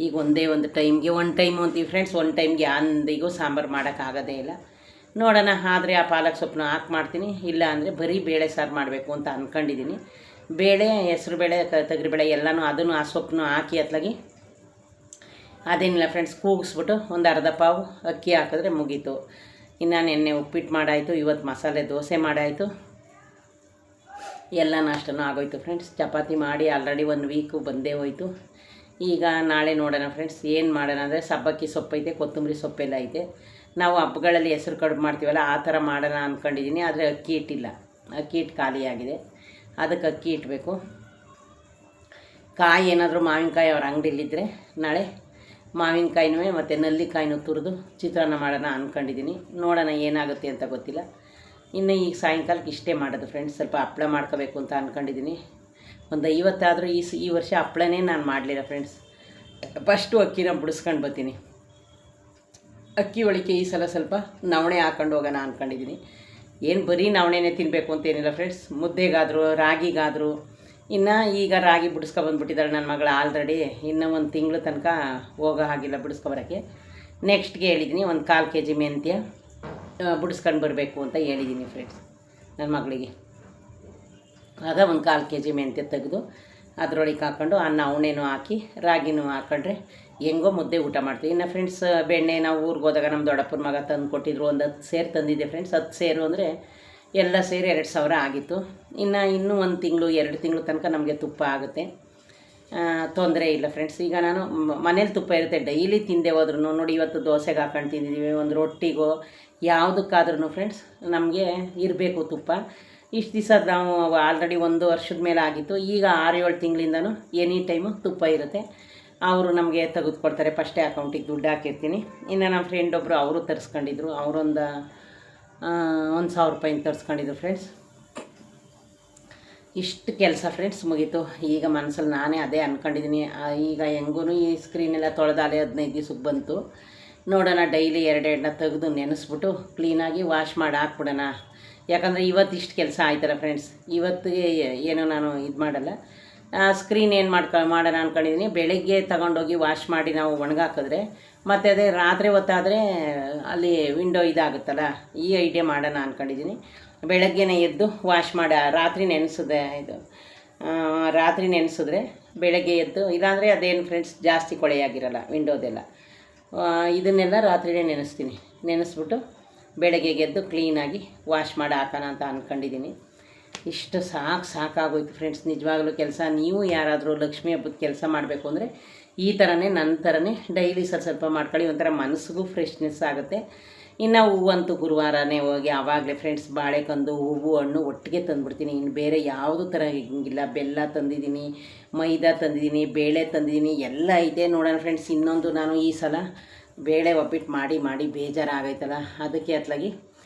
ಈಗ ಒಂದೇ ಒಂದು ಟೈಮ್ಗೆ 1 ಟೈಮು ಅಂತೀವಿ ಫ್ರೆಂಡ್ಸ್, 1 ಟೈಮ್ಗೆ ಅಂದಿಗೂ ಸಾಂಬಾರು ಮಾಡೋಕ್ಕಾಗೋದೇ ಇಲ್ಲ. ನೋಡೋಣ, ಆದರೆ ಆ ಪಾಲಕ್ ಸೊಪ್ಪನ್ನ ಹಾಕಿ ಮಾಡ್ತೀನಿ, ಇಲ್ಲ ಅಂದರೆ ಬರೀ ಬೇಳೆ ಸಾರು ಮಾಡಬೇಕು ಅಂತ ಅಂದ್ಕೊಂಡಿದ್ದೀನಿ. ಬೇಳೆ, ಹೆಸ್ರು ಬೇಳೆ, ತೊಗರಿಬೇಳೆ ಎಲ್ಲನೂ ಅದನ್ನು ಆ ಸೊಪ್ಪನ್ನು ಹಾಕಿ ಅತ್ಲಾಗಿ ಅದೇನಿಲ್ಲ ಫ್ರೆಂಡ್ಸ್, ಕೂಗಿಸ್ಬಿಟ್ಟು ಒಂದು ಅರ್ಧ ಪಾವು ಅಕ್ಕಿ ಹಾಕಿದ್ರೆ ಮುಗೀತು. ಇನ್ನು ನೆನ್ನೆ ಉಪ್ಪಿಟ್ಟು ಮಾಡಾಯಿತು, ಇವತ್ತು ಮಸಾಲೆ ದೋಸೆ ಮಾಡಾಯಿತು, ಎಲ್ಲ ನಾಷ್ಟನೂ ಆಗೋಯ್ತು ಫ್ರೆಂಡ್ಸ್. ಚಪಾತಿ ಮಾಡಿ ಆಲ್ರೆಡಿ 1 ವೀಕು ಬಂದೇ ಹೋಯ್ತು. ಈಗ ನಾಳೆ ನೋಡೋಣ ಫ್ರೆಂಡ್ಸ್ ಏನು ಮಾಡೋಣ ಅಂದರೆ, ಸಬ್ಬಕ್ಕಿ ಸೊಪ್ಪೈತೆ, ಕೊತ್ತಂಬರಿ ಸೊಪ್ಪೆಲ್ಲ ಐತೆ. ನಾವು ಹಬ್ಬಗಳಲ್ಲಿ ಹೆಸ್ರು ಕಡುಬು ಮಾಡ್ತೀವಲ್ಲ ಆ ಥರ ಮಾಡೋಣ ಅಂದ್ಕೊಂಡಿದ್ದೀನಿ. ಆದರೆ ಅಕ್ಕಿ ಹಿಟ್ಟಿಲ್ಲ, ಅಕ್ಕಿ ಹಿಟ್ಟು ಖಾಲಿಯಾಗಿದೆ, ಅದಕ್ಕೆ ಅಕ್ಕಿ ಇಟ್ಟಬೇಕು. ಕಾಯಿ ಏನಾದರೂ ಮಾವಿನಕಾಯಿ ಅವ್ರ ಅಂಗಡಿಲಿದ್ದರೆ ನಾಳೆ ಮಾವಿನಕಾಯಿನೂ ಮತ್ತು ನೆಲ್ಲಿಕಾಯಿನೂ ತುರಿದು ಚಿತ್ರಾನ್ನ ಮಾಡೋಣ ಅಂದ್ಕೊಂಡಿದ್ದೀನಿ. ನೋಡೋಣ ಏನಾಗುತ್ತೆ ಅಂತ ಗೊತ್ತಿಲ್ಲ. ಇನ್ನು ಈಗ ಸಾಯಂಕಾಲಕ್ಕೆ ಇಷ್ಟೇ ಮಾಡೋದು ಫ್ರೆಂಡ್ಸ್. ಸ್ವಲ್ಪ ಹಪ್ಪಳ ಮಾಡ್ಕೋಬೇಕು ಅಂತ ಅಂದ್ಕೊಂಡಿದ್ದೀನಿ. ಒಂದು 50 ಆದರೂ ಈ ವರ್ಷ ಹಪ್ಪಳನೇ ನಾನು ಮಾಡಲಿಲ್ಲ ಫ್ರೆಂಡ್ಸ್. ಫಸ್ಟು ಅಕ್ಕಿನ ಬಿಡಿಸ್ಕೊಂಡು ಬರ್ತೀನಿ. ಅಕ್ಕಿ ಒಳಿಕೆ ಈ ಸಲ ಸ್ವಲ್ಪ ನವಣೆ ಹಾಕ್ಕೊಂಡು ಹೋಗೋಣ ಅಂದ್ಕೊಂಡಿದ್ದೀನಿ. ಏನು ಬರೀ ನವಣೆನೇ ತಿನ್ನಬೇಕು ಅಂತೇನಿಲ್ಲ ಫ್ರೆಂಡ್ಸ್, ಮುದ್ದೆಗಾದರೂ ರಾಗಿಗಾದರೂ. ಇನ್ನು ಈಗ ರಾಗಿ ಬಿಡಿಸ್ಕೊಬಂದ್ಬಿಟ್ಟಿದ್ದಾಳೆ ನನ್ನ ಮಗಳು ಆಲ್ರೆಡಿ. ಇನ್ನೂ 1 ತಿಂಗಳು ತನಕ ಹೋಗೋ ಹಾಗಿಲ್ಲ ಬಿಡಿಸ್ಕೊಬರೋಕ್ಕೆ. ನೆಕ್ಸ್ಟ್ಗೆ ಹೇಳಿದ್ದೀನಿ, ಒಂದು 1/4 kg ಮೆಂತ್ಯ ಬಿಡಿಸ್ಕೊಂಡು ಬರಬೇಕು ಅಂತ ಹೇಳಿದ್ದೀನಿ ಫ್ರೆಂಡ್ಸ್ ನನ್ನ ಮಗಳಿಗೆ. ಆಗ ಒಂದು 1/4 kg ಮೆಂತ್ಯ ತೆಗೆದು ಅದರೊಳಗೆ ಹಾಕ್ಕೊಂಡು ಆ ನವಣೆನೂ ಹಾಕಿ ರಾಗಿನೂ ಹಾಕ್ಕೊಂಡ್ರೆ ಹೆಂಗೋ ಮುದ್ದೆ ಊಟ ಮಾಡ್ತೀವಿ. ಇನ್ನು ಫ್ರೆಂಡ್ಸ್ ಬೆಣ್ಣೆ ನಾವು ಊರಿಗೆ ಹೋದಾಗ ನಮ್ಮ ದೊಡ್ಡಪ್ಪನ ಮಗ ತಂದು ಕೊಟ್ಟಿದ್ರು, ಒಂದು 10 ಸೇರು ತಂದಿದ್ದೆ ಫ್ರೆಂಡ್ಸ್. 10 ಸೇರು ಅಂದರೆ ಎಲ್ಲ ಸೇರಿ 2000 ಆಗಿತ್ತು. ಇನ್ನೂ 1 ತಿಂಗಳು 2 ತಿಂಗಳು ತನಕ ನಮಗೆ ತುಪ್ಪ ಆಗುತ್ತೆ, ತೊಂದರೆ ಇಲ್ಲ ಫ್ರೆಂಡ್ಸ್. ಈಗ ನಾನು ಮನೇಲಿ ತುಪ್ಪ ಇರುತ್ತೆ, ಡೈಲಿ ತಿಂದೆ ಹೋದ್ರೂ ನೋಡಿ. ಇವತ್ತು ದೋಸೆಗೆ ಹಾಕೊಂಡು ತಿಂದಿದ್ದೀವಿ, ಒಂದು ರೊಟ್ಟಿಗೋ ಯಾವುದಕ್ಕಾದ್ರೂ ಫ್ರೆಂಡ್ಸ್ ನಮಗೆ ಇರಬೇಕು ತುಪ್ಪ. ಇಷ್ಟು ದಿವಸ ನಾವು ಆಲ್ರೆಡಿ 1 ವರ್ಷದ ಮೇಲೆ ಆಗಿತ್ತು. ಈಗ 6-7 ತಿಂಗಳಿಂದನೂ ಎನಿ ಟೈಮು ತುಪ್ಪ ಇರುತ್ತೆ. ಅವರು ನಮಗೆ ತೆಗೆದುಕೊಡ್ತಾರೆ, ಫಸ್ಟೇ ಅಕೌಂಟಿಗೆ ದುಡ್ಡು ಹಾಕಿರ್ತೀನಿ. ಇನ್ನು ನಮ್ಮ ಫ್ರೆಂಡ್ ಒಬ್ಬರು ಅವರು ತರಿಸ್ಕೊಂಡಿದ್ರು, ಅವರೊಂದು 1000 ರೂಪಾಯಿನ ತರಿಸ್ಕೊಂಡಿದ್ರು ಫ್ರೆಂಡ್ಸ್. ಇಷ್ಟು ಕೆಲಸ ಫ್ರೆಂಡ್ಸ್ ಮುಗೀತು. ಈಗ ಮನಸ್ಸಲ್ಲಿ ನಾನೇ ಅದೇ ಅಂದ್ಕೊಂಡಿದ್ದೀನಿ. ಈಗ ಹೆಂಗೂ ಈ ಸ್ಕ್ರೀನೆಲ್ಲ ತೊಳೆದಾಲೆ 15 ದಿವ್ಸಕ್ಕೆ ಬಂತು. ನೋಡೋಣ, ಡೈಲಿ 2 ಎಣ್ಣೆ ತೆಗೆದು ನೆನೆಸ್ಬಿಟ್ಟು ಕ್ಲೀನಾಗಿ ವಾಶ್ ಮಾಡಿ ಹಾಕ್ಬಿಡೋಣ. ಯಾಕಂದರೆ ಇವತ್ತು ಇಷ್ಟು ಕೆಲಸ ಆಯ್ತಲ್ಲ ಫ್ರೆಂಡ್ಸ್, ಇವತ್ತಿಗೆ ಏನೋ ನಾನು ಇದು ಮಾಡಲ್ಲ. ಸ್ಕ್ರೀನ್ ಏನು ಮಾಡೋಣ ಅಂದ್ಕೊಂಡಿದ್ದೀನಿ. ಬೆಳಗ್ಗೆ ತಗೊಂಡೋಗಿ ವಾಶ್ ಮಾಡಿ ನಾವು ಒಣಗಾಕಿದ್ರೆ ಮತ್ತು ಅದೇ ರಾತ್ರಿ ಹೊತ್ತಾದರೆ ಅಲ್ಲಿ ವಿಂಡೋ ಇದಾಗುತ್ತಲ್ಲ, ಈ ಐಡಿಯಾ ಮಾಡೋಣ ಅಂದ್ಕೊಂಡಿದ್ದೀನಿ. ಬೆಳಗ್ಗೆನೇ ಎದ್ದು ವಾಶ್ ಮಾಡಿ ರಾತ್ರಿ ನೆನೆಸಿದ್ರೆ ಬೆಳಗ್ಗೆ ಎದ್ದು, ಇಲ್ಲಾಂದರೆ ಅದೇನು ಫ್ರೆಂಡ್ಸ್ ಜಾಸ್ತಿ ಕೊಳೆಯಾಗಿರಲ್ಲ ವಿಂಡೋದೆಲ್ಲ. ಇದನ್ನೆಲ್ಲ ರಾತ್ರಿಯೇ ನೆನೆಸ್ಬಿಟ್ಟು ಬೆಳಗ್ಗೆ ಎದ್ದು ಕ್ಲೀನಾಗಿ ವಾಶ್ ಮಾಡಿ ಹಾಕೋಣ ಅಂತ ಅಂದ್ಕೊಂಡಿದ್ದೀನಿ. ಇಷ್ಟು ಸಾಕಾಗೋಯ್ತು ಫ್ರೆಂಡ್ಸ್ ನಿಜವಾಗ್ಲೂ ಕೆಲಸ. ನೀವು ಯಾರಾದರೂ ಲಕ್ಷ್ಮೀ ಹಬ್ಬದ ಕೆಲಸ ಮಾಡಬೇಕು ಅಂದರೆ ಈ ಥರನೇ ನನ್ನ ಥರನೇ ಡೈಲಿ ಸ್ವಲ್ಪ ಮಾಡ್ಕೊಳ್ಳಿ, ಒಂಥರ ಮನಸ್ಸಿಗೂ ಫ್ರೆಶ್ನೆಸ್ ಆಗುತ್ತೆ. ಇನ್ನು ಹೂವಂತೂ ಗುರುವಾರನೇ ಹೋಗಿ ಆವಾಗಲೇ ಫ್ರೆಂಡ್ಸ್ ಬಾಳೆಕಂದು ಹೂವು ಹಣ್ಣು ಒಟ್ಟಿಗೆ ತಂದುಬಿಡ್ತೀನಿ. ಇನ್ನು ಬೇರೆ ಯಾವುದೂ ಥರ ಹಿಂಗಿಲ್ಲ. ಬೆಲ್ಲ ತಂದಿದ್ದೀನಿ, ಮೈದಾ ತಂದಿದ್ದೀನಿ, ಬೇಳೆ ತಂದಿದ್ದೀನಿ, ಎಲ್ಲ ಐತೆ. ನೋಡೋಣ ಫ್ರೆಂಡ್ಸ್, ಇನ್ನೊಂದು ನಾನು ಈ ಸಲ ಬೇಳೆ ಒಬ್ಬಿಟ್ಟು ಮಾಡಿ ಬೇಜಾರಾಗೈತಲ್ಲ, ಅದಕ್ಕೆ ಅತ್ಲಾಗಿ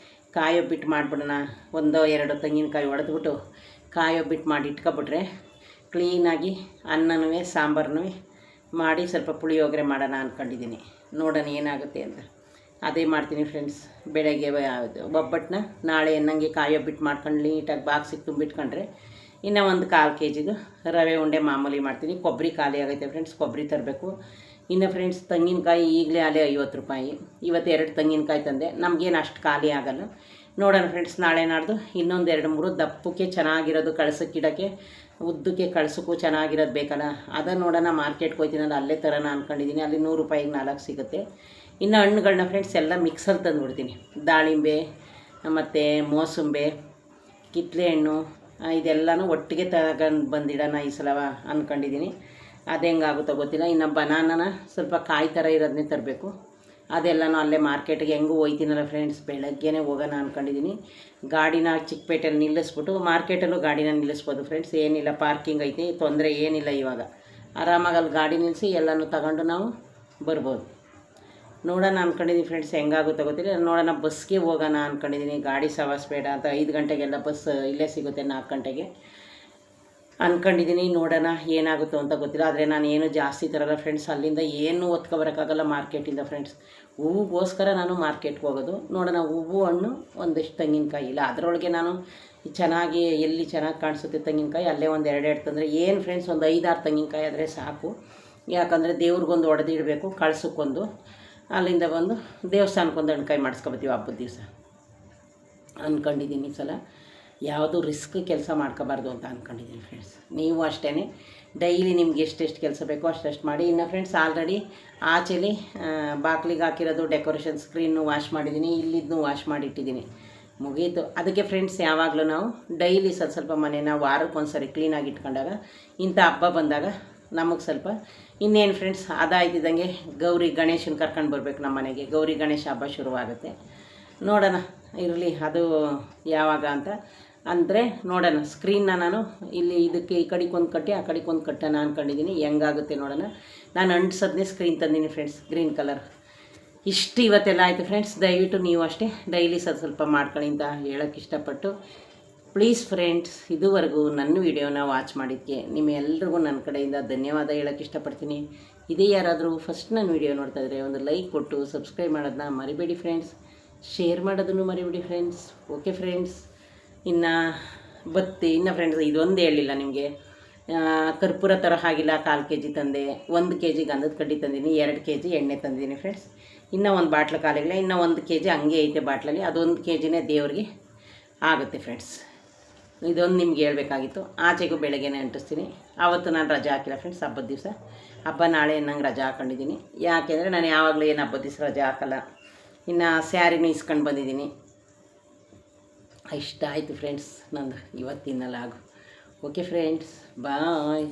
ಕಾಯಿ ಒಬ್ಬಿಟ್ಟು ಮಾಡಿಬಿಡೋಣ. 1-2 ತೆಂಗಿನಕಾಯಿ ಹೊಡೆದ್ಬಿಟ್ಟು ಕಾಯಿ ಒಬ್ಬಿಟ್ಟು ಮಾಡಿ ಇಟ್ಕೊಬಿಟ್ರೆ ಕ್ಲೀನಾಗಿ ಅನ್ನನೂ ಸಾಂಬಾರನ್ನೂ ಮಾಡಿ ಸ್ವಲ್ಪ ಪುಳಿಯೋಗರೆ ಮಾಡೋಣ ಅಂದ್ಕೊಂಡಿದ್ದೀನಿ. ನೋಡೋಣ ಏನಾಗುತ್ತೆ ಅಂತ. ಅದೇ ಮಾಡ್ತೀನಿ ಫ್ರೆಂಡ್ಸ್. ಬೆಳಗ್ಗೆ ಒಬ್ಬಟ್ಟನ್ನ ನಾಳೆ ಅನ್ನಂಗೆ ಕಾಯಿ ಒಬ್ಬಿಟ್ಟು ಮಾಡ್ಕೊಂಡು ನೀಟಾಗಿ ಬಾಕ್ಸಿಗೆ ತುಂಬಿಟ್ಕೊಂಡ್ರೆ ಇನ್ನು ಒಂದು 1/4 kgದು ರವೆ ಉಂಡೆ ಮಾಮೂಲಿ ಮಾಡ್ತೀನಿ. ಕೊಬ್ಬರಿ ಖಾಲಿ ಆಗೈತೆ ಫ್ರೆಂಡ್ಸ್, ಕೊಬ್ಬರಿ ತರಬೇಕು. ಇನ್ನು ಫ್ರೆಂಡ್ಸ್ ತೆಂಗಿನಕಾಯಿ ಈಗಲೇ ಅಲ್ಲೇ 50 ರೂಪಾಯಿ. ಇವತ್ತು 2 ತೆಂಗಿನಕಾಯಿ ತಂದೆ, ನಮಗೇನು ಅಷ್ಟು ಖಾಲಿ ಆಗೋಲ್ಲ. ನೋಡೋಣ ಫ್ರೆಂಡ್ಸ್, ನಾಳೆ ನಾಡ್ದು ಇನ್ನೊಂದು 2-3 ದಪ್ಪಕ್ಕೆ ಚೆನ್ನಾಗಿರೋದು ಕಳ್ಸೋಕ್ಕಿಡೋಕ್ಕೆ, ಉದ್ದಕ್ಕೆ ಕಳ್ಸೋಕ್ಕೂ ಚೆನ್ನಾಗಿರೋದು ಬೇಕಲ್ಲ, ಅದನ್ನು ನೋಡೋಣ. ಮಾರ್ಕೆಟ್ಗೆ ಹೋಗ್ತೀನಲ್ಲ, ಅಲ್ಲೇ ತರೋಣ ಅಂದ್ಕೊಂಡಿದ್ದೀನಿ. ಅಲ್ಲಿ 100 ರೂಪಾಯಿಗೆ 4 ಸಿಗುತ್ತೆ. ಇನ್ನು ಹಣ್ಣುಗಳನ್ನ ಫ್ರೆಂಡ್ಸ್ ಎಲ್ಲ ಮಿಕ್ಸಲ್ಲಿ ತಂದುಬಿಡ್ತೀನಿ. ದಾಳಿಂಬೆ ಮತ್ತು ಮೋಸಂಬೆ, ಕಿತ್ತಳೆ ಹಣ್ಣು ಇದೆಲ್ಲನೂ ಒಟ್ಟಿಗೆ ತಗೊಂಡು ಬಂದಿಡೋಣ ಈ ಸಲ ಅಂದ್ಕೊಂಡಿದ್ದೀನಿ. ಅದು ಹೆಂಗಾಗುತ್ತೋ ಗೊತ್ತಿಲ್ಲ. ಇನ್ನು ಬನಾನನ ಸ್ವಲ್ಪ ಕಾಯಿ ಥರ ಇರೋದನ್ನೇ ತರಬೇಕು. ಅದೆಲ್ಲನೂ ಅಲ್ಲೇ ಮಾರ್ಕೆಟ್ಗೆ ಹೆಂಗೂ ಹೋಯ್ತೀನಲ್ಲ ಫ್ರೆಂಡ್ಸ್, ಬೆಳಗ್ಗೆನೇ ಹೋಗೋಣ ಅಂದ್ಕೊಂಡಿದ್ದೀನಿ. ಗಾಡಿನ ಚಿಕ್ಕಪೇಟೆಯಲ್ಲಿ ನಿಲ್ಲಿಸ್ಬಿಟ್ಟು ಮಾರ್ಕೆಟಲ್ಲೂ ಗಾಡಿನ ನಿಲ್ಲಿಸ್ಬೋದು ಫ್ರೆಂಡ್ಸ್, ಏನಿಲ್ಲ, ಪಾರ್ಕಿಂಗ್ ಐತಿ, ತೊಂದರೆ ಏನಿಲ್ಲ. ಇವಾಗ ಆರಾಮಾಗಿ ಅಲ್ಲಿ ಗಾಡಿ ನಿಲ್ಲಿಸಿ ಎಲ್ಲನೂ ತಗೊಂಡು ನಾವು ಬರ್ಬೋದು. ನೋಡೋಣ ಅಂದ್ಕೊಂಡಿದ್ದೀನಿ ಫ್ರೆಂಡ್ಸ್, ಹೆಂಗಾಗುತ್ತೋ ಗೊತ್ತಿಲ್ಲ. ನೋಡೋಣ, ಬಸ್ಗೆ ಹೋಗೋಣ ಅಂದ್ಕೊಂಡಿದ್ದೀನಿ. ಗಾಡಿ ಸವಾಸ ಬೇಡ ಅಂತ 5 ಗಂಟೆಗೆಲ್ಲ ಬಸ್ ಇಲ್ಲೇ ಸಿಗುತ್ತೆ, 4 ಗಂಟೆಗೆ. ಅಂದ್ಕೊಂಡಿದ್ದೀನಿ. ನೋಡೋಣ ಏನಾಗುತ್ತೋ ಅಂತ ಗೊತ್ತಿಲ್ಲ. ಆದರೆ ನಾನು ಏನು ಜಾಸ್ತಿ ತರಲ್ಲ ಫ್ರೆಂಡ್ಸ್, ಅಲ್ಲಿಂದ ಏನು ಒತ್ಕೊಬರೋಕ್ಕಾಗಲ್ಲ ಮಾರ್ಕೆಟಿಂದ ಫ್ರೆಂಡ್ಸ್. ಹೂವಿಗೋಸ್ಕರ ನಾನು ಮಾರ್ಕೆಟ್ಗೆ ಹೋಗೋದು. ನೋಡೋಣ, ಹೂವು ಹಣ್ಣು ಒಂದಿಷ್ಟು ತೆಂಗಿನಕಾಯಿ ಇಲ್ಲ, ಅದರೊಳಗೆ ನಾನು ಚೆನ್ನಾಗಿ ಎಲ್ಲಿ ಚೆನ್ನಾಗಿ ಕಾಣಿಸುತ್ತೆ ತೆಂಗಿನಕಾಯಿ ಅಲ್ಲೇ ಒಂದು 2 ತಂದರೆ ಏನು ಫ್ರೆಂಡ್ಸ್, ಒಂದು 5-6 ತೆಂಗಿನಕಾಯಿ ಆದರೆ ಸಾಕು. ಯಾಕಂದರೆ ದೇವ್ರಿಗೊಂದು ಹೊಡೆದಿಡಬೇಕು, ಕಳ್ಸಕ್ಕೊಂದು, ಅಲ್ಲಿಂದ ಬಂದು ದೇವಸ್ಥಾನಕ್ಕೊಂದು ಹಣ್ಕಾಯಿ ಮಾಡಿಸ್ಕೊಬತ್ತೀವಿ ಹಬ್ಬದ ದಿವಸ ಅಂದ್ಕೊಂಡಿದ್ದೀನಿ. ಈ ಸಲ ಯಾವುದು ರಿಸ್ಕ್ ಕೆಲಸ ಮಾಡ್ಕೋಬಾರ್ದು ಅಂತ ಅಂದ್ಕೊಂಡಿದ್ದೀನಿ ಫ್ರೆಂಡ್ಸ್. ನೀವು ಅಷ್ಟೇ ಡೈಲಿ ನಿಮ್ಗೆ ಎಷ್ಟೆಷ್ಟು ಕೆಲಸ ಬೇಕೋ ಅಷ್ಟೆಷ್ಟು ಮಾಡಿ. ಇನ್ನು ಫ್ರೆಂಡ್ಸ್, ಆಲ್ರೆಡಿ ಆಚೆಲಿ ಬಾಗಿಲಿಗೆ ಹಾಕಿರೋದು ಡೆಕೋರೇಷನ್ ಸ್ಕ್ರೀನು ವಾಶ್ ಮಾಡಿದ್ದೀನಿ, ಇಲ್ಲಿದ್ದನ್ನು ವಾಶ್ ಮಾಡಿಟ್ಟಿದ್ದೀನಿ, ಮುಗೀತು. ಅದಕ್ಕೆ ಫ್ರೆಂಡ್ಸ್, ಯಾವಾಗಲೂ ನಾವು ಡೈಲಿ ಸ್ವಲ್ಪ ಮನೇನ ವಾರಕ್ಕೊಂದ್ಸರಿ ಕ್ಲೀನಾಗಿ ಇಟ್ಕೊಂಡಾಗ ಇಂಥ ಹಬ್ಬ ಬಂದಾಗ ನಮಗೆ ಸ್ವಲ್ಪ ಇನ್ನೇನು ಫ್ರೆಂಡ್ಸ್, ಅದಾಯ್ತಿದ್ದಂಗೆ ಗಣೇಶನ ಕರ್ಕೊಂಡು ಬರ್ಬೇಕು ನಮ್ಮ ಮನೆಗೆ. ಗೌರಿ ಗಣೇಶ ಹಬ್ಬ ಶುರುವಾಗುತ್ತೆ. ನೋಡೋಣ ಇರಲಿ ಅದು ಯಾವಾಗ ಅಂತ ಅಂದರೆ ನೋಡೋಣ. ಸ್ಕ್ರೀನ್ನ ನಾನು ಇಲ್ಲಿ ಇದಕ್ಕೆ ಈ ಕಡೆಗೊಂದು ಕಟ್ಟಿ ಆ ಕಡೆಗೊಂದು ಕಟ್ಟೋಣ ಅಂದ್ಕೊಂಡಿದ್ದೀನಿ. ಹೆಂಗಾಗುತ್ತೆ ನೋಡೋಣ. ನಾನು ಅಂಟಿಸೋದನ್ನೇ ಸ್ಕ್ರೀನ್ ತಂದೀನಿ ಫ್ರೆಂಡ್ಸ್, ಗ್ರೀನ್ ಕಲರ್. ಇಷ್ಟು ಇವತ್ತೆಲ್ಲ ಆಯಿತು ಫ್ರೆಂಡ್ಸ್. ದಯವಿಟ್ಟು ನೀವು ಅಷ್ಟೇ ಡೈಲಿ ಸ್ವಲ್ಪ ಮಾಡ್ಕೊಳ್ಳಿ ಅಂತ ಹೇಳೋಕ್ಕೆ ಇಷ್ಟಪಟ್ಟು, ಪ್ಲೀಸ್ ಫ್ರೆಂಡ್ಸ್, ಇದುವರೆಗೂ ನನ್ನ ವೀಡಿಯೋನ ವಾಚ್ ಮಾಡಿದ್ದಕ್ಕೆ ನಿಮ್ಮೆಲ್ರಿಗೂ ನನ್ನ ಕಡೆಯಿಂದ ಧನ್ಯವಾದ ಹೇಳೋಕ್ಕೆ ಇಷ್ಟಪಡ್ತೀನಿ. ಇದೇ ಯಾರಾದರೂ ಫಸ್ಟ್ ನನ್ನ ವೀಡಿಯೋ ನೋಡ್ತಾ ಇದ್ದರೆ ಒಂದು ಲೈಕ್ ಕೊಟ್ಟು ಸಬ್ಸ್ಕ್ರೈಬ್ ಮಾಡೋದನ್ನ ಮರಿಬೇಡಿ ಫ್ರೆಂಡ್ಸ್, ಶೇರ್ ಮಾಡೋದನ್ನು ಮರಿಬೇಡಿ ಫ್ರೆಂಡ್ಸ್. ಓಕೆ ಫ್ರೆಂಡ್ಸ್, ಇನ್ನು ಫ್ರೆಂಡ್ಸ್, ಇದೊಂದು ಹೇಳಿಲ್ಲ ನಿಮಗೆ, ಕರ್ಪೂರ ಥರ ಆಗಿಲ್ಲ. 1/4 kg ತಂದೆ, 1 kg ಗಂಧದ ಕಡ್ಡಿ ತಂದೀನಿ, 2 kg ಎಣ್ಣೆ ತಂದಿದ್ದೀನಿ ಫ್ರೆಂಡ್ಸ್. ಇನ್ನೂ ಒಂದು ಬಾಟ್ಲು ಕಾಲಿಲ್ಲ, ಇನ್ನೂ 1 kg ಹಂಗೆ ಐತೆ ಬಾಟ್ಲಲ್ಲಿ. ಅದೊಂದು kgನೇ ದೇವ್ರಿಗೆ ಆಗುತ್ತೆ ಫ್ರೆಂಡ್ಸ್. ಇದೊಂದು ನಿಮ್ಗೆ ಹೇಳ್ಬೇಕಾಗಿತ್ತು. ಆಚೆಗೂ ಬೆಳಗ್ಗೆನೇ ಅಂಟಿಸ್ತೀನಿ. ಆವತ್ತು ನಾನು ರಜಾ ಹಾಕಿಲ್ಲ ಫ್ರೆಂಡ್ಸ್, ಹಬ್ಬದ ದಿವಸ. ಹಬ್ಬ ನಾಳೆ ನಂಗೆ ರಜಾ ಹಾಕ್ಕೊಂಡಿದ್ದೀನಿ. ಯಾಕೆಂದರೆ ನಾನು ಯಾವಾಗಲೂ ಏನು ಹಬ್ಬದ ದಿವಸ ರಜಾ ಹಾಕಲ್ಲ. ಇನ್ನು ಸ್ಯಾರಿನೂ ಇಸ್ಕೊಂಡು ಬಂದಿದ್ದೀನಿ. ಇಷ್ಟ ಆಯಿತು ಫ್ರೆಂಡ್ಸ್ ನಂದು ಇವತ್ತಿನ ಲಾಗು. ಓಕೆ ಫ್ರೆಂಡ್ಸ್, ಬಾಯ್.